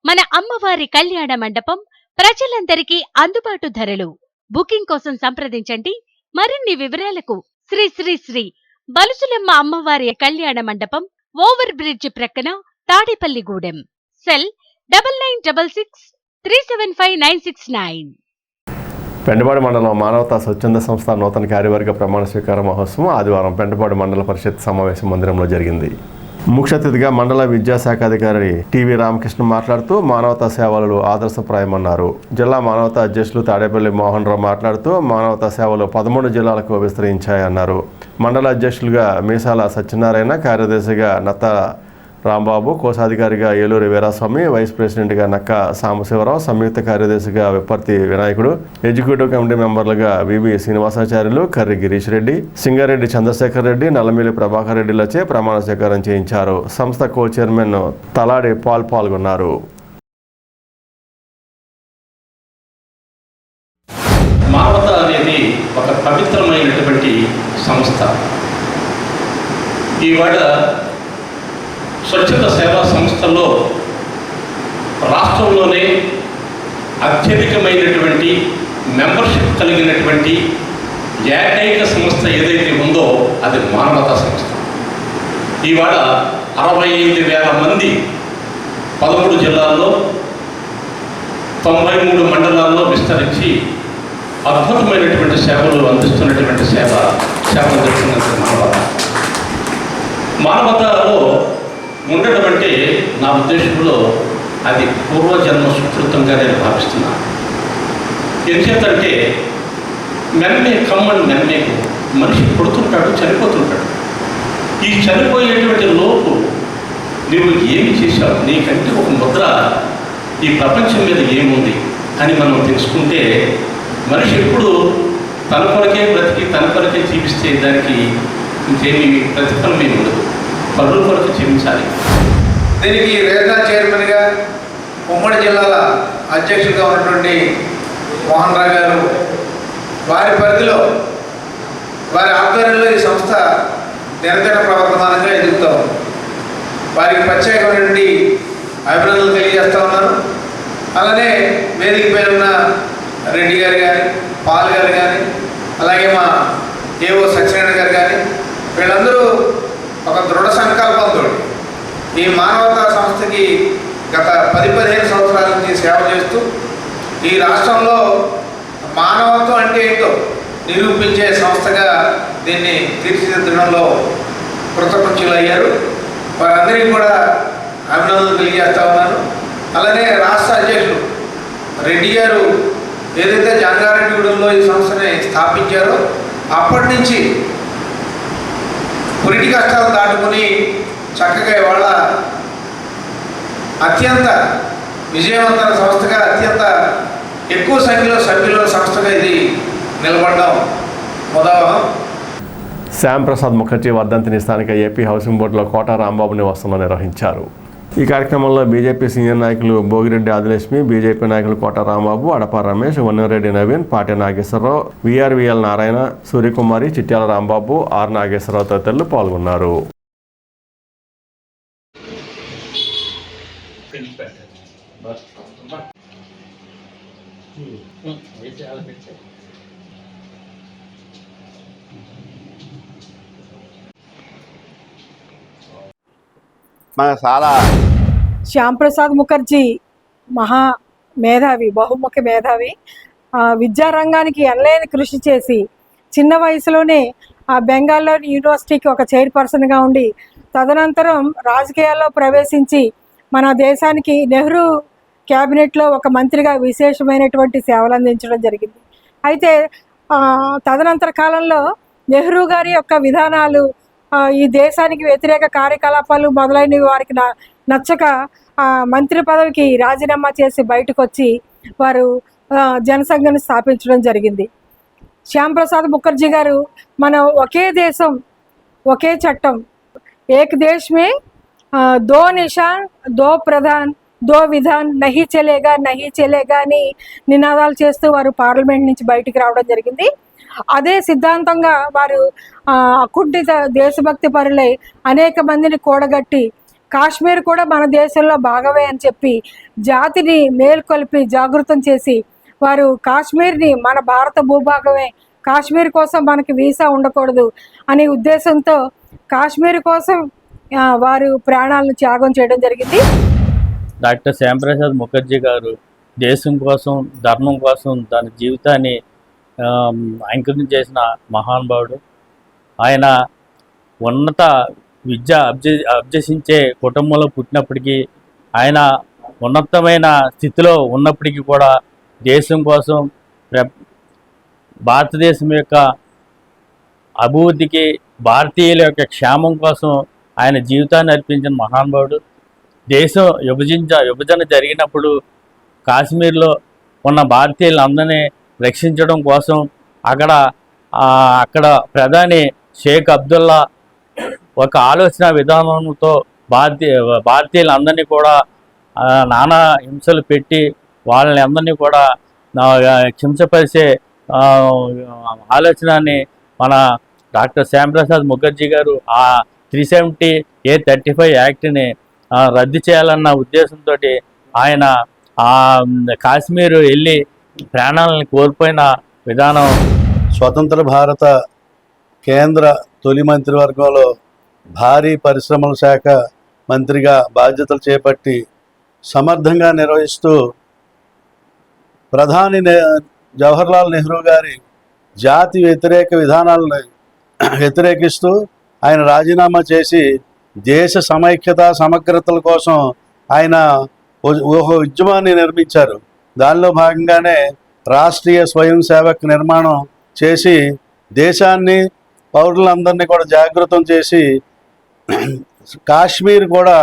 మన అమ్మవారి కళ్యాణ మండపం ప్రజలందరికీ అందుబాటు ధరలు. బుకింగ్ కోసం సంప్రదించండి. మరిన్ని వివరాలకు శ్రీ శ్రీ శ్రీ బలుసులమ్మ అమ్మవారి కళ్యాణ మండపం, ఓవర్ బ్రిడ్జ్ ప్రక్కన, తాడేపల్లిగూడెం. సెల్ 9966 375-969. పెంటపాడు మండలం మానవతా స్వచ్ఛంద సంస్థ నూతన కార్యవర్గ ప్రమాణ స్వీకార మహోత్సవం ఆదివారం పెంటపాడు మండల పరిషత్ సమావేశ మందిరంలో జరిగింది. ముఖ్య అతిథిగా మండల విద్యాశాఖాధికారి టివి రామకృష్ణ మాట్లాడుతూ మానవతా సేవలు ఆదర్శప్రాయమన్నారు. జిల్లా మానవతా అధ్యక్షులు తాడేపల్లి మోహన్ రావు మాట్లాడుతూ మానవతా సేవలు 13 జిల్లాలకు విస్తరించాయన్నారు. మండల అధ్యక్షులుగా మీసాల సత్యనారాయణ, కార్యదర్శిగా నత్త రాంబాబు, కోశాధికారిగా ఏలూరి వీరాస్వామి, వైస్ ప్రెసిడెంట్గా నక్క సాంబశివరావు, సంయుక్త కార్యదర్శిగా విప్పర్తి వినాయకుడు, ఎగ్జిక్యూటివ్ కమిటీ మెంబర్లుగా వివి శ్రీనివాసాచార్యులు, కర్రి గిరీష్ రెడ్డి, సింగారెడ్డి చంద్రశేఖర్ రెడ్డి, నల్లమిల్లి ప్రభాకర్ రెడ్డిలచే ప్రమాణ స్వీకారం చేయించారు. సంస్థ కో చైర్మన్ తలాడి పాల్ పాల్గొన్నారు. మానవత అనేది ఒక పవిత్రమైనటువంటి సంస్థ. ఈవేళ స్వచ్ఛత సేవా సంస్థల్లో రాష్ట్రంలోనే అత్యధికమైనటువంటి మెంబర్షిప్ కలిగినటువంటి ఏకైక సంస్థ ఏదైతే ఉందో అది మానవతా సంస్థ. ఈవేళ 65,000 మంది 13 జిల్లాల్లో 93 మండలాల్లో విస్తరించి అద్భుతమైనటువంటి సేవలు అందిస్తున్నటువంటి సేవలు జరుగుతున్నటువంటి మానవతలో ఉండడం అంటే నా ఉద్దేశంలో అది పూర్వజన్మ సుకృతంగా నేను భావిస్తున్నాను. ఎందుచేతంటే మెన్మే కమ్మని మెన్మేకు మనిషి పుడుతుంటాడు, చనిపోతుంటాడు. ఈ చనిపోయేటువంటి లోపు నువ్వు ఏమి చేశావు, నీకంటే ఒక ముద్ర ఈ ప్రపంచం మీద ఏముంది అని మనం తెలుసుకుంటే మనిషి ఎప్పుడు తన కొరకే బ్రతికి తన కొరకే జీవిస్తే దానికి ఇంకేమి ప్రతిఫలం ఏమి ఉండదు. పనుల కొరకు జీవించాలి. దీనికి రీజనల్ చైర్మన్గా ఉమ్మడి జిల్లాల అధ్యక్షుడిగా ఉన్నటువంటి మోహన్ రావు గారు వారి పరిధిలో వారి ఆధ్వర్యంలో ఈ సంస్థ నిరంతర ప్రవర్తమానంగా ఎదుగుతూ ఉంది. వారికి ప్రత్యేకమైనటువంటి అభినందనలు తెలియజేస్తూ ఉన్నారు. అలానే వేదిక పైన ఉన్న రెడ్డి గారు కానీ, పాల్ గారు కానీ, అలాగే మా ఏవో సత్యనారాయణ గారు కానీ వీళ్ళందరూ ఒక దృఢ సంకల్పంతో ఈ మానవతా సంస్థకి గత 10-15 సంవత్సరాల నుంచి సేవ చేస్తూ ఈ రాష్ట్రంలో మానవత్వం అంటే ఏంటో నిరూపించే సంస్థగా దీన్ని తీర్చిదిద్దడంలో కృతకృత్యులు అయ్యారు. వారందరికీ కూడా అభినందనలు తెలియజేస్తూ ఉన్నాను. అలానే రాష్ట్ర అధ్యక్షులు రెడ్డి గారు ఏదైతే జంగారెడ్డిగూడెంలో ఈ సంస్థని స్థాపించారో అప్పటి నుంచి పురిటి కష్టాలు దాటుకుని చక్కగా ఇవాళ అత్యంత విజయవంతమైన సంస్థగా, అత్యంత ఎక్కువ సంఖ్యలో సభ్యుల సంస్థగా ఇది నిలబడడం ఉదాహరణ. శ్యామ్ ప్రసాద్ ముఖర్జీ వర్ధంతిని స్థానిక ఏపీ హౌసింగ్ బోర్డులో కోట రాంబాబు నివాసంలో నిర్వహించారు. ఈ కార్యక్రమంలో బీజేపీ సీనియర్ నాయకులు భోగిరెడ్డి ఆదిలక్ష్మి, బీజేపీ నాయకులు కోట రాంబాబు, అడప రమేష్, వన్నెరెడ్డి నవీన్, పాటి నాగేశ్వరరావు, విఆర్వీఎల్ నారాయణ, సూర్యకుమారి, చిట్యాల రాంబాబు, ఆర్ నాగేశ్వరరావు తదితరులు పాల్గొన్నారు. శ్యామ్ ప్రసాద్ ముఖర్జీ మహా మేధావి, బహుముఖ మేధావి. విద్యారంగానికి ఎనలేని కృషి చేసి చిన్న వయసులోనే బెంగాల్లోని యూనివర్సిటీకి ఒక చైర్పర్సన్గా ఉండి తదనంతరం రాజకీయాల్లో ప్రవేశించి మన దేశానికి నెహ్రూ క్యాబినెట్లో ఒక మంత్రిగా విశేషమైనటువంటి సేవలు అందించడం జరిగింది. అయితే తదనంతర కాలంలో నెహ్రూ గారి యొక్క విధానాలు, ఈ దేశానికి వ్యతిరేక కార్యకలాపాలు మొదలైనవి వారికి నచ్చక మంత్రి పదవికి రాజీనామా చేసి బయటకు వచ్చి వారు జనసంఘాన్ని స్థాపించడం జరిగింది. శ్యామ్ ప్రసాద్ ముఖర్జీ గారు మనం ఒకే దేశం ఒకే చట్టం, ఏక్ దేశ్ మే దో నిషాన్ దో ప్రధాన్ దో విధాన్ నహీ చలేగా అని నినాదాలు చేస్తూ వారు పార్లమెంట్ నుంచి బయటికి రావడం జరిగింది. అదే సిద్ధాంతంగా వారు అకుంఠిత దేశభక్తి పరులై అనేక మందిని కూడగట్టి కాశ్మీర్ కూడా మన దేశంలో భాగమే అని చెప్పి జాతిని మేల్కొల్పి జాగృతం చేసి వారు కాశ్మీర్ని మన భారత భూభాగమే, కాశ్మీర్ కోసం మనకి వీసా ఉండకూడదు అనే ఉద్దేశంతో కాశ్మీర్ కోసం వారు ప్రాణాలను త్యాగం చేయడం జరిగింది. డాక్టర్ శ్యామ్ ప్రసాద్ ముఖర్జీ గారు దేశం కోసం, ధర్మం కోసం తన జీవితాన్ని అంకితం చేసిన మహానుభావుడు. ఆయన ఉన్నత విద్య అభ్యసించే కుటుంబంలో పుట్టినప్పటికీ, ఆయన ఉన్నతమైన స్థితిలో ఉన్నప్పటికీ కూడా దేశం కోసం, భారతదేశం యొక్క అభివృద్ధికి, భారతీయుల యొక్క క్షేమం కోసం ఆయన జీవితాన్ని అర్పించిన మహానుభావుడు. దేశం విభజన జరిగినప్పుడు కాశ్మీర్లో ఉన్న భారతీయులందరినీ రక్షించడం కోసం అక్కడ ప్రధాని షేక్ అబ్దుల్లా ఒక ఆలోచన విధానంతో భారతీయులందరినీ కూడా నానా హింసలు పెట్టి వాళ్ళని అందరినీ కూడా హింసపరిచే ఆలోచనని మన డాక్టర్ శ్యాంప్రసాద్ ముఖర్జీ గారు ఆ 370A35 యాక్ట్ని రద్దు చేయాలన్న ఉద్దేశంతో ఆయన కాశ్మీర్ వెళ్ళి ప్రాణాలను కోల్పోయిన విధానం. స్వతంత్ర భారత కేంద్ర తొలి మంత్రివర్గంలో భారీ పరిశ్రమల శాఖ మంత్రిగా బాధ్యతలు చేపట్టి సమర్థంగా నిర్వహిస్తూ ప్రధాని జవహర్లాల్ నెహ్రూ గారి జాతి వ్యతిరేక విధానాలను వ్యతిరేకిస్తూ ఆయన రాజీనామా చేసి దేశ సమైక్యత సమగ్రతల కోసం ఆయన ఒక ఉద్యమాన్ని నిర్మించారు. దానిలో భాగంగానే రాష్ట్రీయ స్వయం సేవక్ నిర్మాణం చేసి దేశాన్ని, పౌరులందరినీ కూడా జాగృతం చేసి కాశ్మీర్ కూడా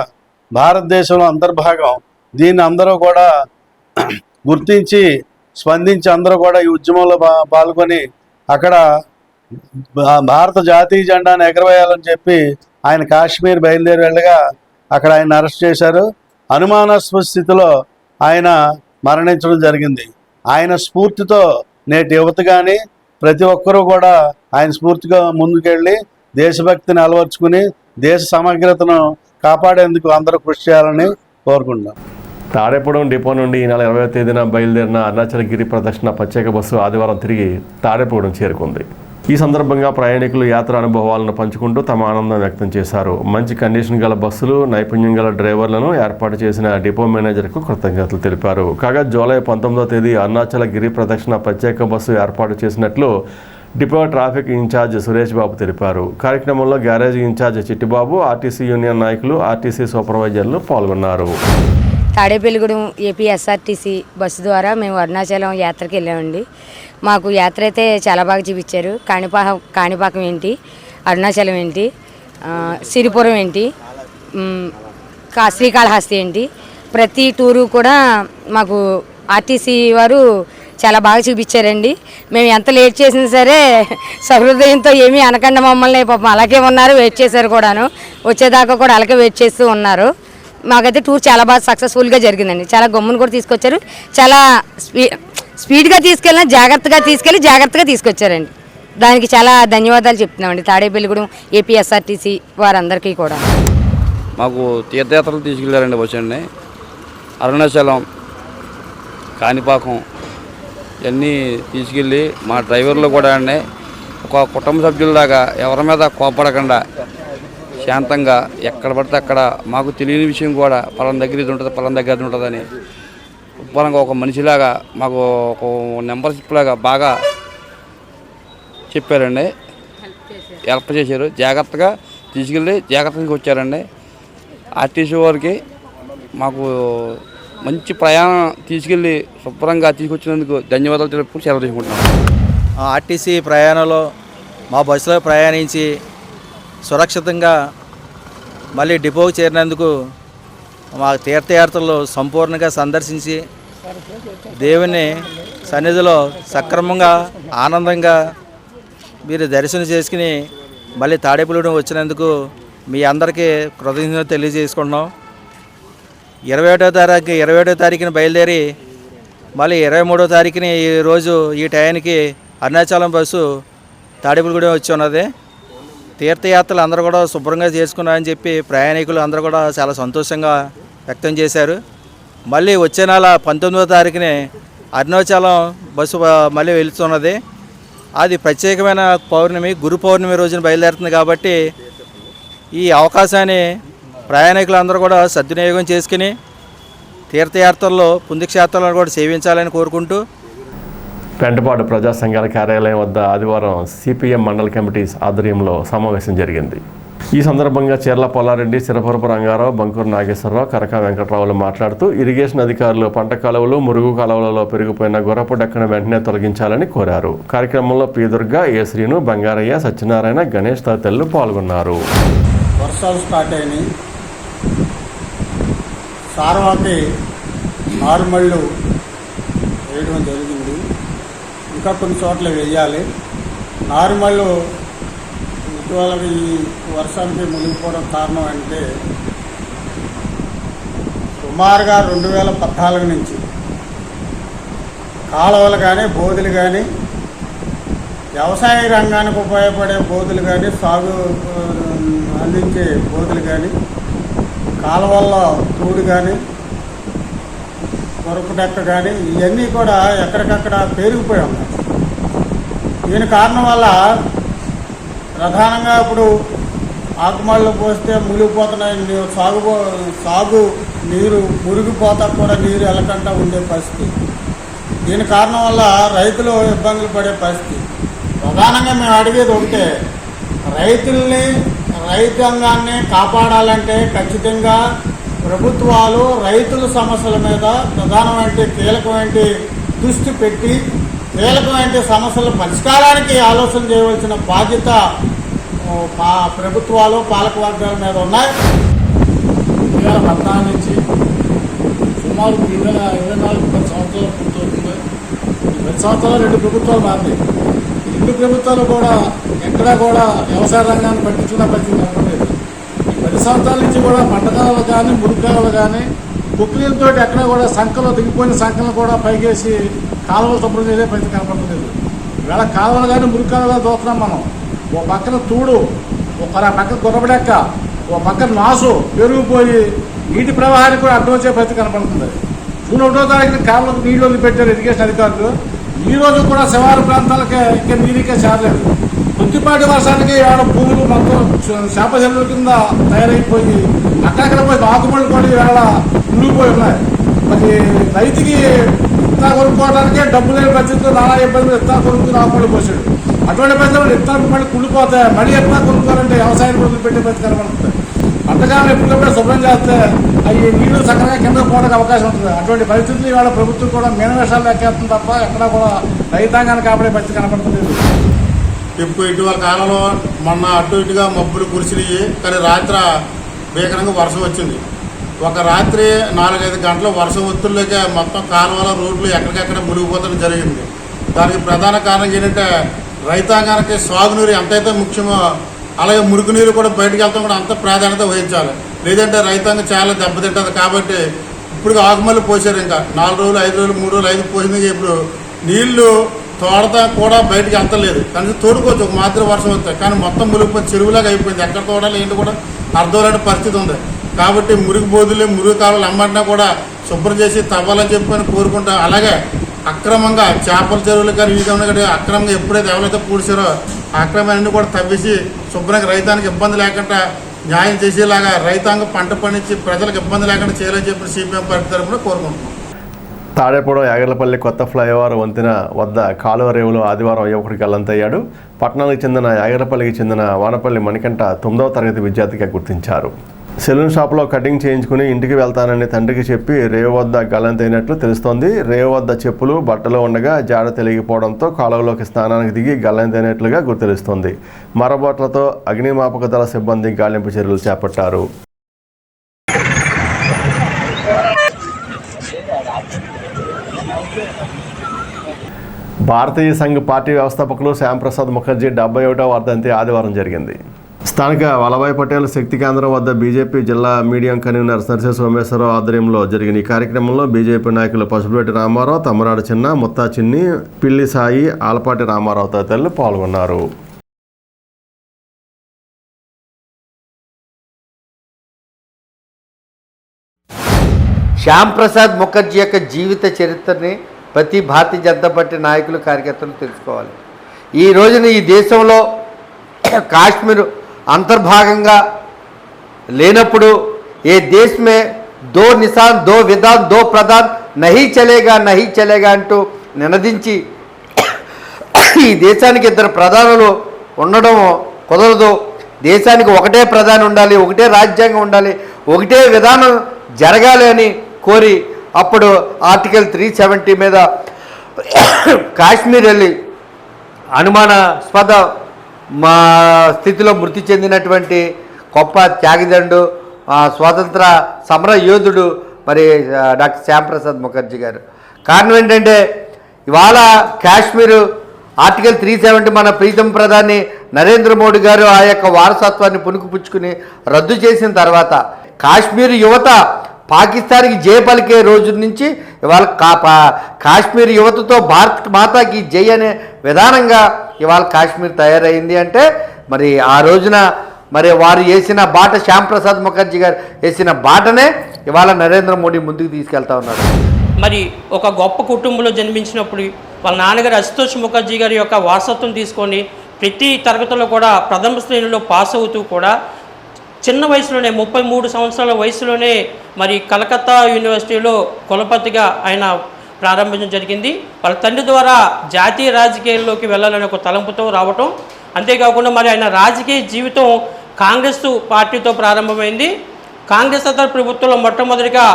భారతదేశంలో అంతర్భాగం, దీన్ని అందరూ కూడా గుర్తించి స్పందించి అందరూ కూడా ఈ ఉద్యమంలో పాల్గొని అక్కడ భారత జాతీయ జెండాను ఎగరవేయాలని చెప్పి ఆయన కాశ్మీర్ బయలుదేరి వెళ్ళగా అక్కడ ఆయన అరెస్ట్ చేశారు. అనుమానాస్పద స్థితిలో ఆయన మరణించడం జరిగింది. ఆయన స్ఫూర్తితో నేటి యువత కానీ ప్రతి ఒక్కరూ కూడా ఆయన స్ఫూర్తిగా ముందుకెళ్ళి దేశభక్తిని అలవర్చుకుని దేశ సమగ్రతను కాపాడేందుకు అందరూ కృషి చేయాలని కోరుకుంటున్నాం. తాడేపూడెం డిపో నుండి ఈ నెల 20వ తేదీన బయలుదేరిన అరుణాచల్ గిరి ప్రదక్షిణ ప్రత్యేక బస్సు ఆదివారం తిరిగి తాడేపూడెం చేరుకుంది. ఈ సందర్భంగా ప్రయాణికులు యాత్ర అనుభవాలను పంచుకుంటూ తమ ఆనందం వ్యక్తం చేశారు. మంచి కండిషన్ గల బస్సులు, నైపుణ్యం గల డ్రైవర్లను ఏర్పాటు చేసిన డిపో మేనేజర్కు కృతజ్ఞతలు తెలిపారు. కాగా జూలై 19వ తేదీ అరుణాచల్ గిరి ప్రదక్షిణ ప్రత్యేక బస్సు ఏర్పాటు చేసినట్లు depot traffic in charge Suresh Babu తెలిపారు. కార్యక్రమంలో garage in charge Chittibabu, RTC union నాయకులు, ఆర్టీసీ సూపర్వైజర్లు పాల్గొన్నారు. తాడేపల్లిగూడెం ఏపీఎస్ఆర్టీసీ బస్సు ద్వారా మేము అరుణాచలం యాత్రకి వెళ్ళామండి. మాకు యాత్ర అయితే చాలా బాగా చూపించారు. కాణిపాకం ఏంటి, అరుణాచలం ఏంటి, సిరిపురం ఏంటి, శ్రీకాళహస్తి ఏంటి, ప్రతి టూరు కూడా మాకు ఆర్టీసీ వారు చాలా బాగా చూపించారండి. మేము ఎంత లేట్ చేసినా సరే సహృదయంతో ఏమీ అనకుండా మమ్మల్ని పాపం అలాగే ఉన్నారు, వెయిట్ చేశారు కూడాను. వచ్చేదాకా కూడా అలాగే వెయిట్ చేస్తూ ఉన్నారు. మాకైతే టూర్ చాలా బాగా సక్సెస్ఫుల్గా జరిగిందండి. చాలా గమ్మును కూడా తీసుకొచ్చారు. చాలా స్పీడ్గా తీసుకెళ్ళినా జాగ్రత్తగా తీసుకొచ్చారండి. దానికి చాలా ధన్యవాదాలు చెప్తున్నామండి తాడేపల్లిగూడెం ఏపీఎస్ఆర్టీసీ వారందరికీ కూడా. మాకు తీర్థయాత్రలు తీసుకెళ్ళారండి బస్సు అండి. అరుణాచలం, కాణిపాకం ఇవన్నీ తీసుకెళ్ళి మా డ్రైవర్లు కూడా అండి ఒక కుటుంబ సభ్యులలాగా ఎవరి మీద కోపడకుండా శాంతంగా ఎక్కడ పడితే అక్కడ మాకు తెలియని విషయం కూడా పలానా దగ్గర ఇది ఉంటుంది, పలానా దగ్గర ఇది ఉంటుందని పరంగా ఒక మనిషిలాగా మాకు ఒక మెంబర్షిప్ లాగా బాగా చెప్పారండి, హెల్ప్ చేశారు. జాగ్రత్తగా తీసుకెళ్ళి జాగ్రత్తగా వచ్చారండి. ఆర్టీసీ వారికి మాకు మంచి ప్రయాణం తీసుకెళ్ళి శుభ్రంగా తీసుకొచ్చినందుకు ధన్యవాదాలు తెలుపుకుంటూ సెలవు తీసుకుంటున్నాం. ఆర్టీసీ ప్రయాణంలో మా బస్సులో ప్రయాణించి సురక్షితంగా మళ్ళీ డిపోకు చేరినందుకు మా తీర్థయాత్రలు సంపూర్ణంగా సందర్శించి దేవుని సన్నిధిలో సక్రమంగా ఆనందంగా మీరు దర్శనం చేసుకుని మళ్ళీ తాడేపల్లిగూడెం వచ్చినందుకు మీ అందరికీ కృతజ్ఞతలు తెలియజేసుకుంటున్నాం. 21వ తారీఖున బయలుదేరి మళ్ళీ 23వ తారీఖుని ఈరోజు ఈ టయానికి అరుణాచలం బస్సు తాడేపల్లిగూడెం వచ్చి ఉన్నది. తీర్థయాత్రలు అందరూ కూడా శుభ్రంగా చేసుకున్నారని చెప్పి ప్రయాణికులు అందరూ కూడా చాలా సంతోషంగా వ్యక్తం చేశారు. మళ్ళీ వచ్చే నెల 19వ తారీఖుని అరుణాచలం బస్సు మళ్ళీ వెళ్తున్నది. అది ప్రత్యేకమైన పౌర్ణమి, గురు పౌర్ణమి రోజున బయలుదేరుతుంది కాబట్టి ఈ అవకాశాన్ని ప్రయాణికులందరూ కూడా సద్వినియోగం చేసుకుని తీర్థయాత్రల్లో పుణ్యక్షేత్రాలను కూడా సేవించాలని కోరుకుంటూ పెంటపాడు ప్రజా సంఘాల కార్యాలయం వద్ద ఆదివారం సిపిఎం మండల కమిటీ ఆధ్వర్యంలో సమావేశం జరిగింది. ఈ సందర్భంగా చీర్ల పొల్లారెడ్డి, సిరపురపు రంగారావు, బంకూరు నాగేశ్వరరావు, కరకా వెంకట్రావులు మాట్లాడుతూ ఇరిగేషన్ అధికారులు పంట కాలువలు, మురుగు కాలువలలో పెరిగిపోయిన గుర్రపు డెక్కను వెంటనే తొలగించాలని కోరారు. కార్యక్రమంలో పి దుర్గా, ఏ శ్రీను, బంగారయ్య, సత్యనారాయణ, గణేష్ తదితరులు పాల్గొన్నారు. వర్షాలు స్టార్ట్ అయినాయి. సార్వాకి నార్మళ్ళు వేయడం జరిగింది. ఇంకా కొన్ని చోట్ల వేయాలి. నార్మళ్ళు ఇటీవల ఈ వర్షానికి మునిగిపోవడం కారణం అంటే సుమారుగా 2014 నుంచి కాలువలు కానీ బోధులు కానీ వ్యవసాయ రంగానికి ఉపయోగపడే బోధులు కానీ సాగు అందించే బోధులు కానీ కాలువల్లో తూడు కానీ కొరకు డెక్క కానీ ఇవన్నీ కూడా ఎక్కడికక్కడ పెరిగిపోయి ఉన్నాయి. దీని కారణం వల్ల ప్రధానంగా ఇప్పుడు ఆకుమళ్ళు పోస్తే మునిగిపోతున్నాయి. సాగు నీరు మురిగిపోతా కూడా నీరు వెళ్ళకుండా ఉండే పరిస్థితి. దీని కారణం వల్ల రైతులు ఇబ్బందులు పడే పరిస్థితి. ప్రధానంగా మేము అడిగేది ఒకటే, రైతాంగాన్ని కాపాడాలంటే ఖచ్చితంగా ప్రభుత్వాలు రైతుల సమస్యల మీద ప్రధానమైన కీలకమైన దృష్టి పెట్టి కీలకమైన సమస్యల పరిష్కారానికి ఆలోచన చేయవలసిన బాధ్యత ప్రభుత్వాలు, పాలకవర్గాల మీద ఉన్నాయి. 2014 నుంచి సుమారు 24 సంవత్సరాలు పూర్తవుతుంది. 10 సంవత్సరాలు 2 ప్రభుత్వాలు మారినాయి. 2 ప్రభుత్వాలు కూడా ఎక్కడా కూడా వ్యవసాయ రంగాన్ని పట్టించుకున్న పరిస్థితి కనపడలేదు. 10 సంవత్సరాల నుంచి కూడా పంటకాలు కానీ మురికాలు కానీ కుక్లీలతో ఎక్కడా కూడా సంఖలో దిగిపోయిన సంఖలను కూడా పైకేసి కాలువలు శుభ్రం చేసే పరిస్థితి కనపడలేదు. ఇవాళ కాలువలు కానీ మురికాలు కానీ చూస్తున్నాం మనం. ఓ పక్కన తూడు, ఒక పక్కన గుర్రబడెక్క, ఓ పక్కన నాసు పెరిగిపోయి నీటి ప్రవాహానికి కూడా అడ్డు వచ్చే పరిస్థితి కనపడుతుంది. జూన్ 1వ తారీఖున కాలువలకు నీళ్లు వదిలిపెట్టారు ఇరిగేషన్ అధికారులు. ఈ రోజు కూడా శివారు ప్రాంతాలకే ఇంకా నీరికే చేరలేదు. కొద్దిపాటి వర్షానికి ఏడ భూములు మొత్తం చేప చెరువుల కింద తయారైపోయి అక్కడక్కడ పోయి ఆకుమళ్ళు కూడా వేళ మునిగిపోయి ఉన్నాయి. మరి రైతుకి ఇత్తనా కొనుక్కోవడానికే డబ్బు లేని పరిస్థితుల్లో నానా ఇబ్బందులు ఇత్తనా కొనుక్కుని ఆకుమళ్ళు పోసాడు. అటువంటి పరిస్థితుల్లో ఇత్తనాలు మళ్ళీ కుళ్ళిపోతాయి. మళ్ళీ ఇత్తనా కొనుక్కోవాలంటే వ్యవసాయాన్ని కూడా పెట్టే పరిస్థితి కనబడుతుంది. పంటకాలం ఎప్పటికప్పుడు శుభ్రం చేస్తే అవి నీళ్లు చక్కగా కింద పోవడానికి అవకాశం ఉంటుంది. అటువంటి పరిస్థితులు ఇవాళ ప్రభుత్వం కూడా మీనవేషాలు ఎక్కేస్తుంది తప్ప ఎక్కడా కూడా రైతాంగాన్ని కాపాడే పరిస్థితి కనబడుతుంది. ఇటీవల కాలంలో మొన్న అటు ఇటుగా మబ్బులు కురిసినాయి. కానీ రాత్రి భీకరంగా వర్షం వచ్చింది. ఒక రాత్రి 4-5 గంటల వర్షం ఒత్తుల్లోకే మొత్తం కాలువల రోడ్లు ఎక్కడికెక్కడ మునిగిపోవడం జరిగింది. దానికి ప్రధాన కారణం ఏంటంటే రైతాంగానికి సాగునీరు ఎంతైతే ముఖ్యమో అలాగే మురుగునీరు కూడా బయటకు వెళ్తాం కూడా అంత ప్రాధాన్యత వహించాలి. లేదంటే రైతాంగం చాలా దెబ్బతింటుంది. కాబట్టి ఇప్పుడు ఆకుమల్లి పోసారు. ఇంకా 4 రోజులు 5 రోజులు 3 రోజులు 5 పోసింది. ఇప్పుడు నీళ్లు తోడతా కూడా బయటకు వెళ్తలేదు. కనీసం తోడుకోవచ్చు ఒక మాత్రం వర్షం వస్తాయి. కానీ మొత్తం మురిగిపోయి చెరువులాగా అయిపోయింది. ఎక్కడ తోడాలి ఏంటి కూడా అర్థం లేని పరిస్థితి ఉంది. కాబట్టి మురుగు బోధులు మురుగు కాలువలు అమ్మటినా కూడా శుభ్రం చేసి తవ్వాలని చెప్పని కోరుకుంటాం. అలాగే అక్రమంగా చేపల చెరువులు కానీ ఈ కానీ అక్రమంగా ఎప్పుడైతే ఎవరైతే పూడ్చారో అక్రమాన్ని కూడా తవ్వేసి శుభ్రంగా రైతానికి ఇబ్బంది లేకుండా న్యాయం చేసేలాగా రైతాంగం పంట పండించి ప్రజలకు ఇబ్బంది లేకుండా చేయాలని చెప్పి సిపిఎం పార్టీ తరఫున కోరుకుంటున్నాం. తాడేపూడెం యాగర్లపల్లి కొత్త ఫ్లైఓవర్ వంతెన వద్ద కాలువ రేవులో ఆదివారం యువకుడికి గల్లంతయ్యాడు. పట్టణానికి చెందిన యాగర్లపల్లికి చెందిన వానపల్లి మణికంఠ 9వ తరగతి విద్యార్థిగా గుర్తించారు. సెలూన్ షాప్లో కటింగ్ చేయించుకుని ఇంటికి వెళ్తానని తండ్రికి చెప్పి రేవు వద్ద గల్లంతైనట్లు తెలుస్తోంది. రేవు వద్ద చెప్పులు బట్టలు ఉండగా జాడ తెలియకపోవడంతో కాలువలోకి స్నానానికి దిగి గల్లంతైనట్లుగా గుర్తిస్తోంది. మరబోట్లతో అగ్నిమాపక దళ సిబ్బంది గాలింపు చర్యలు చేపట్టారు. భారతీయ సంఘ్ పార్టీ వ్యవస్థాపకులు శ్యాంప్రసాద్ ముఖర్జీ 71వ వర్ధంతి ఆదివారం జరిగింది. స్థానిక వల్లభాయ్ పటేల్ శక్తి కేంద్రం వద్ద బీజేపీ జిల్లా మీడియం కన్వీనర్ నర్సే సోమేశ్వరరావు ఆధ్వర్యంలో జరిగిన ఈ కార్యక్రమంలో బీజేపీ నాయకులు పసుపులేటి రామారావు, తమ్మరాడు చిన్న, ముత్తా చిన్ని, పిల్లి సాయి, ఆలపాటి రామారావు తదితరులు పాల్గొన్నారు. శ్యాంప్రసాద్ ముఖర్జీ యొక్క జీవిత చరిత్రని ప్రతి భారతీయ జనతా పార్టీ నాయకులు కార్యకర్తలు తెలుసుకోవాలి. ఈ రోజున ఈ దేశంలో కాశ్మీర్ అంతర్భాగంగా లేనప్పుడు ఏ దేశ में దో నిశాన్, దో విధాన్, దో ప్రధాన్, నహీ చలేగా అంటూ నినదించి ఈ దేశానికి ఇద్దరు ప్రధానులు ఉండడం కుదరదు, దేశానికి ఒకటే ప్రధాని ఉండాలి, ఒకటే రాజ్యాంగం ఉండాలి, ఒకటే విధానం జరగాలి అని కోరి అప్పుడు ఆర్టికల్ 370 మీద కాశ్మీర్ వెళ్ళి అనుమానాస్పద స్థితిలో మృతి చెందినటువంటి గొప్ప త్యాగదండు, స్వాతంత్ర సమర యోధుడు మరి డాక్టర్ శ్యాంప్రసాద్ ముఖర్జీ గారు. కారణం ఏంటంటే ఇవాళ కాశ్మీరు ఆర్టికల్ 370 మన ప్రీతం ప్రధాని నరేంద్ర మోడీ గారు ఆ యొక్క వారసత్వాన్ని పుణుకుపుచ్చుకుని రద్దు చేసిన తర్వాత కాశ్మీర్ యువత పాకిస్తాన్కి జై పలికే రోజు నుంచి ఇవాళ కాశ్మీర్ యువతతో భారత్ మాతాకి జై అనే విధానంగా ఇవాళ కాశ్మీర్ తయారైంది. అంటే మరి ఆ రోజున మరి వారు వేసిన బాట, శ్యాంప్రసాద్ ముఖర్జీ గారు వేసిన బాటనే ఇవాళ నరేంద్ర మోడీ ముందుకు తీసుకెళ్తా ఉన్నాడు. మరి ఒక గొప్ప కుటుంబంలో జన్మించినప్పుడు వాళ్ళ నాన్నగారు అశుతోష్ ముఖర్జీ గారి యొక్క వారసత్వం తీసుకొని ప్రతి తరగతిలో కూడా ప్రథమ శ్రేణిలో పాస్ అవుతూ కూడా చిన్న వయసులోనే 33 సంవత్సరాల వయసులోనే మరి కలకత్తా యూనివర్సిటీలో కులపతిగా ఆయన ప్రారంభించడం జరిగింది. వాళ్ళ తండ్రి ద్వారా జాతీయ రాజకీయాల్లోకి వెళ్ళాలనే ఒక తలంపుతో రావటం, అంతేకాకుండా మరి ఆయన రాజకీయ జీవితం కాంగ్రెస్ పార్టీతో ప్రారంభమైంది. కాంగ్రెస్ అతర ప్రభుత్వంలో మొట్టమొదటిగా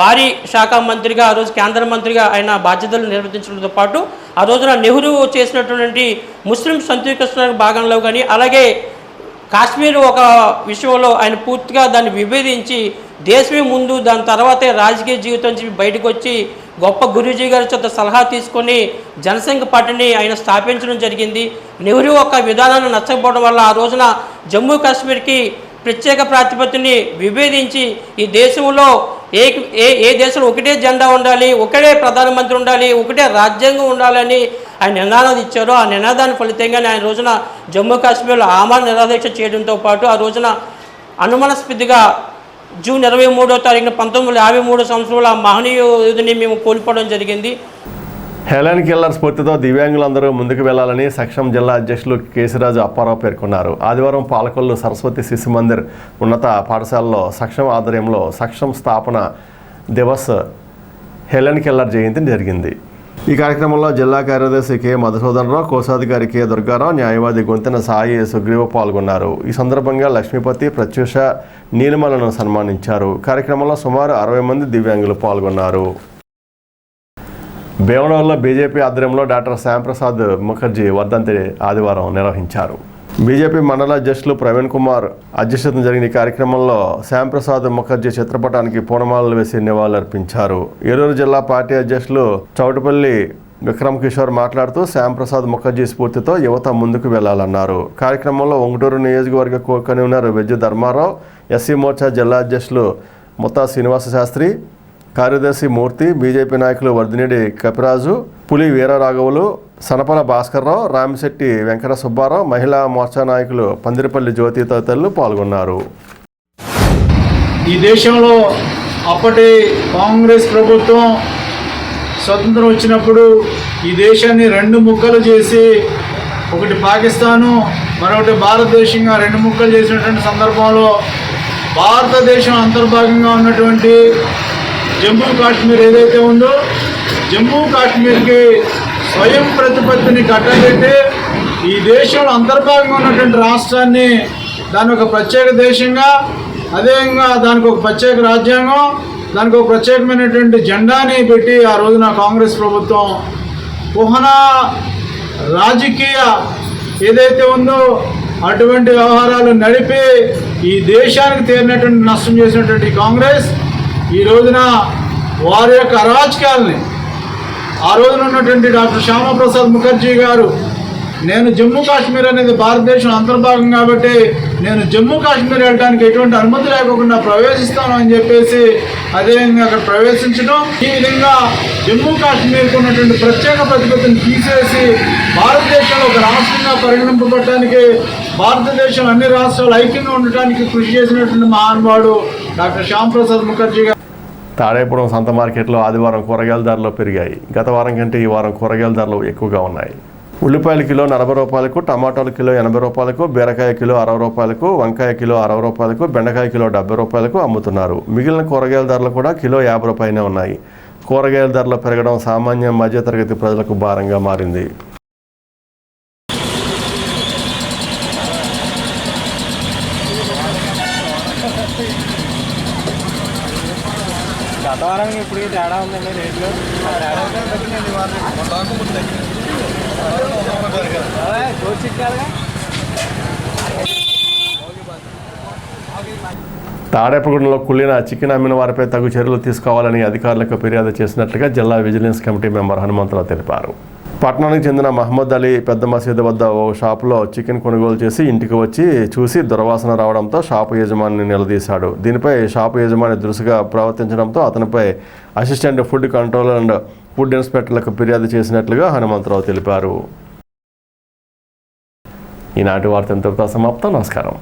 భారీ శాఖ మంత్రిగా, ఆ రోజు కేంద్ర మంత్రిగా ఆయన బాధ్యతలు నిర్వర్తించడంతో పాటు ఆ రోజున నెహ్రూ చేసినటువంటి ముస్లిం సంతృప్తి భాగంలో కానీ, అలాగే కాశ్మీర్ ఒక విషయంలో ఆయన పూర్తిగా దాన్ని విభేదించి దేశమే ముందు, దాని తర్వాతే రాజకీయ జీవితం నుంచి బయటకు వచ్చి గొప్ప గురూజీ గారి చేత సలహా తీసుకొని జనసంఘ్ పార్టీని ఆయన స్థాపించడం జరిగింది. నెహ్రూ ఒక విధానాన్ని నచ్చకపోవడం వల్ల ఆ రోజున జమ్మూ కాశ్మీర్కి ప్రత్యేక ప్రాతిపత్తిని విభేదించి ఈ దేశంలో ఏ దేశంలో ఒకటే జెండా ఉండాలి, ఒకటే ప్రధానమంత్రి ఉండాలి, ఒకటే రాజ్యాంగం ఉండాలని ఆయన నినాదాలు ఇచ్చారు. ఆ నినాదాన్ని ఫలితంగానే ఆయన రోజున జమ్మూ కాశ్మీర్లో ఆమరణ నిరాదీక్ష చేయడంతో పాటు ఆ రోజున అనుమానాస్పదిగా జూన్ 23వ తారీఖున 1953 సంవత్సరంలో ఆ మహనీయుడిని మేము కోల్పోవడం జరిగింది. హెలెన్ కెల్లర్ స్ఫూర్తితో దివ్యాంగులందరూ ముందుకు వెళ్లాలని సక్షం జిల్లా అధ్యక్షులు కేశరాజు అప్పారావు పేర్కొన్నారు. ఆదివారం పాలకొల్లు సరస్వతి శిశు మందిర్ ఉన్నత పాఠశాలలో సక్షం ఆధ్వర్యంలో సక్షం స్థాపన దివస్ హెలెన్ కెల్లర్ జయంతి జరిగింది. ఈ కార్యక్రమంలో జిల్లా కార్యదర్శి కె మధుసూదనరావు, కోశాధికారి కె దుర్గారావు, న్యాయవాది గొంతెన సాయి సుగ్రీవ పాల్గొన్నారు. ఈ సందర్భంగా లక్ష్మీపతి, ప్రత్యూష, నీలిమలను సన్మానించారు. కార్యక్రమంలో సుమారు 60 మంది దివ్యాంగులు పాల్గొన్నారు. భీమవరంలో బీజేపీ ఆధ్వర్యంలో డాక్టర్ శ్యాంప్రసాద్ ముఖర్జీ వర్ధంతి ఆదివారం నిర్వహించారు. బీజేపీ మండల అధ్యక్షులు ప్రవీణ్ కుమార్ అధ్యక్షతన జరిగిన ఈ కార్యక్రమంలో శ్యాంప్రసాద్ ముఖర్జీ చిత్రపటానికి పూలమాలలు వేసి నివాళులర్పించారు. ఏలూరు జిల్లా పార్టీ అధ్యక్షులు చౌటపల్లి విక్రమ్ కిషోర్ మాట్లాడుతూ శ్యాంప్రసాద్ ముఖర్జీ స్ఫూర్తితో యువత ముందుకు వెళ్లాలన్నారు. కార్యక్రమంలో ఒంగటూరు నియోజకవర్గ convener veg Dharmarao, SC Morcha జిల్లా అధ్యక్షులు ముత్తా శ్రీనివాస శాస్త్రి, కార్యదర్శి మూర్తి, బీజేపీ నాయకులు వర్ధినేడి కపిరాజు, పులి వీరరాఘవులు, సనపల భాస్కర్రావు, రామిశెట్టి వెంకట సుబ్బారావు, మహిళా మోర్చా నాయకులు పందిరిపల్లి జ్యోతి తదితరులు పాల్గొన్నారు. ఈ దేశంలో అప్పటి కాంగ్రెస్ ప్రభుత్వం స్వతంత్రం వచ్చినప్పుడు ఈ దేశాన్ని 2 ముక్కలు చేసి, ఒకటి పాకిస్తాను, మరొకటి భారతదేశంగా 2 ముక్కలు చేసినటువంటి సందర్భంలో భారతదేశం అంతర్భాగంగా ఉన్నటువంటి జమ్మూ కాశ్మీర్ ఏదైతే ఉందో, జమ్మూ కాశ్మీర్కి స్వయం ప్రతిపత్తిని కట్టబెట్టి ఈ దేశంలో అంతర్భాగంగా ఉన్నటువంటి రాష్ట్రాన్ని దాని ఒక ప్రత్యేక దేశంగా, అదేవిధంగా దానికి ఒక ప్రత్యేక రాజ్యాంగం, దానికి ఒక ప్రత్యేకమైనటువంటి జెండాని పెట్టి ఆ రోజున కాంగ్రెస్ ప్రభుత్వం కుహనా రాజకీయ ఏదైతే ఉందో అటువంటి వ్యవహారాలు నడిపి ఈ దేశానికి తీరినటువంటి నష్టం చేసినటువంటి కాంగ్రెస్ ఈ రోజున వారి యొక్క అరాచకాలని, ఆ రోజున ఉన్నటువంటి డాక్టర్ శ్యామప్రసాద్ ముఖర్జీ గారు, నేను జమ్మూ కాశ్మీర్ అనేది భారతదేశం అంతర్భాగం కాబట్టి నేను జమ్మూ కాశ్మీర్ వెళ్ళడానికి ఎటువంటి అనుమతి లేకుండా ప్రవేశిస్తాను అని చెప్పేసి అదేవిధంగా అక్కడ ప్రవేశించడం, ఈ విధంగా జమ్మూ కాశ్మీర్కి ఉన్నటువంటి ప్రత్యేక ప్రతిపత్తిని తీసేసి భారతదేశంలో ఒక రాష్ట్రంగా పరిగణింపబడటానికి, భారతదేశం అన్ని రాష్ట్రాలు ఐక్యంగా ఉండటానికి కృషి చేసినటువంటి మహానుభావుడు డాక్టర్ శ్యాంప్రసాద్ ముఖర్జీ గారు. తాడేపురం సంత మార్కెట్లో ఆదివారం కూరగాయల ధరలు పెరిగాయి. గత వారం కంటే ఈ వారం కూరగాయల ధరలు ఎక్కువగా ఉన్నాయి. ఉల్లిపాయలు కిలో 40 రూపాయలకు, టమాటాలు కిలో 80 రూపాయలకు, బీరకాయ కిలో 60 రూపాయలకు, వంకాయ కిలో 60 రూపాయలకు, బెండకాయ కిలో 70 రూపాయలకు అమ్ముతున్నారు. మిగిలిన కూరగాయల ధరలు కూడా కిలో 50 రూపాయలనే ఉన్నాయి. కూరగాయల ధరలు పెరగడం సామాన్య మధ్యతరగతి ప్రజలకు భారంగా మారింది. గత వారం ఇప్పుడు తేడా ఉందండి రేట్లు. తాడేపల్లిగూడెంలో కుళ్ళిన చికెన్ అమ్మిన వారిపై తగు చర్యలు తీసుకోవాలని అధికారులకు ఫిర్యాదు చేసినట్లుగా జిల్లా విజిలెన్స్ కమిటీ మెంబర్ హనుమంతరావు తెలిపారు. పట్టణానికి చెందిన మహమ్మద్ అలీ పెద్ద మసీదు వద్ద ఓ షాపులో చికెన్ కొనుగోలు చేసి ఇంటికి వచ్చి చూసి దుర్వాసన రావడంతో షాపు యజమానిని నిలదీశాడు. దీనిపై షాపు యజమాని దురుసుగా ప్రవర్తించడంతో అతనిపై assistant food control and food ఇన్స్పెక్టర్లకు ఫిర్యాదు చేసినట్లుగా హనుమంతరావు తెలిపారు. ఈనాటి వార్త ఇంతటితో సమాప్తం. నమస్కారం.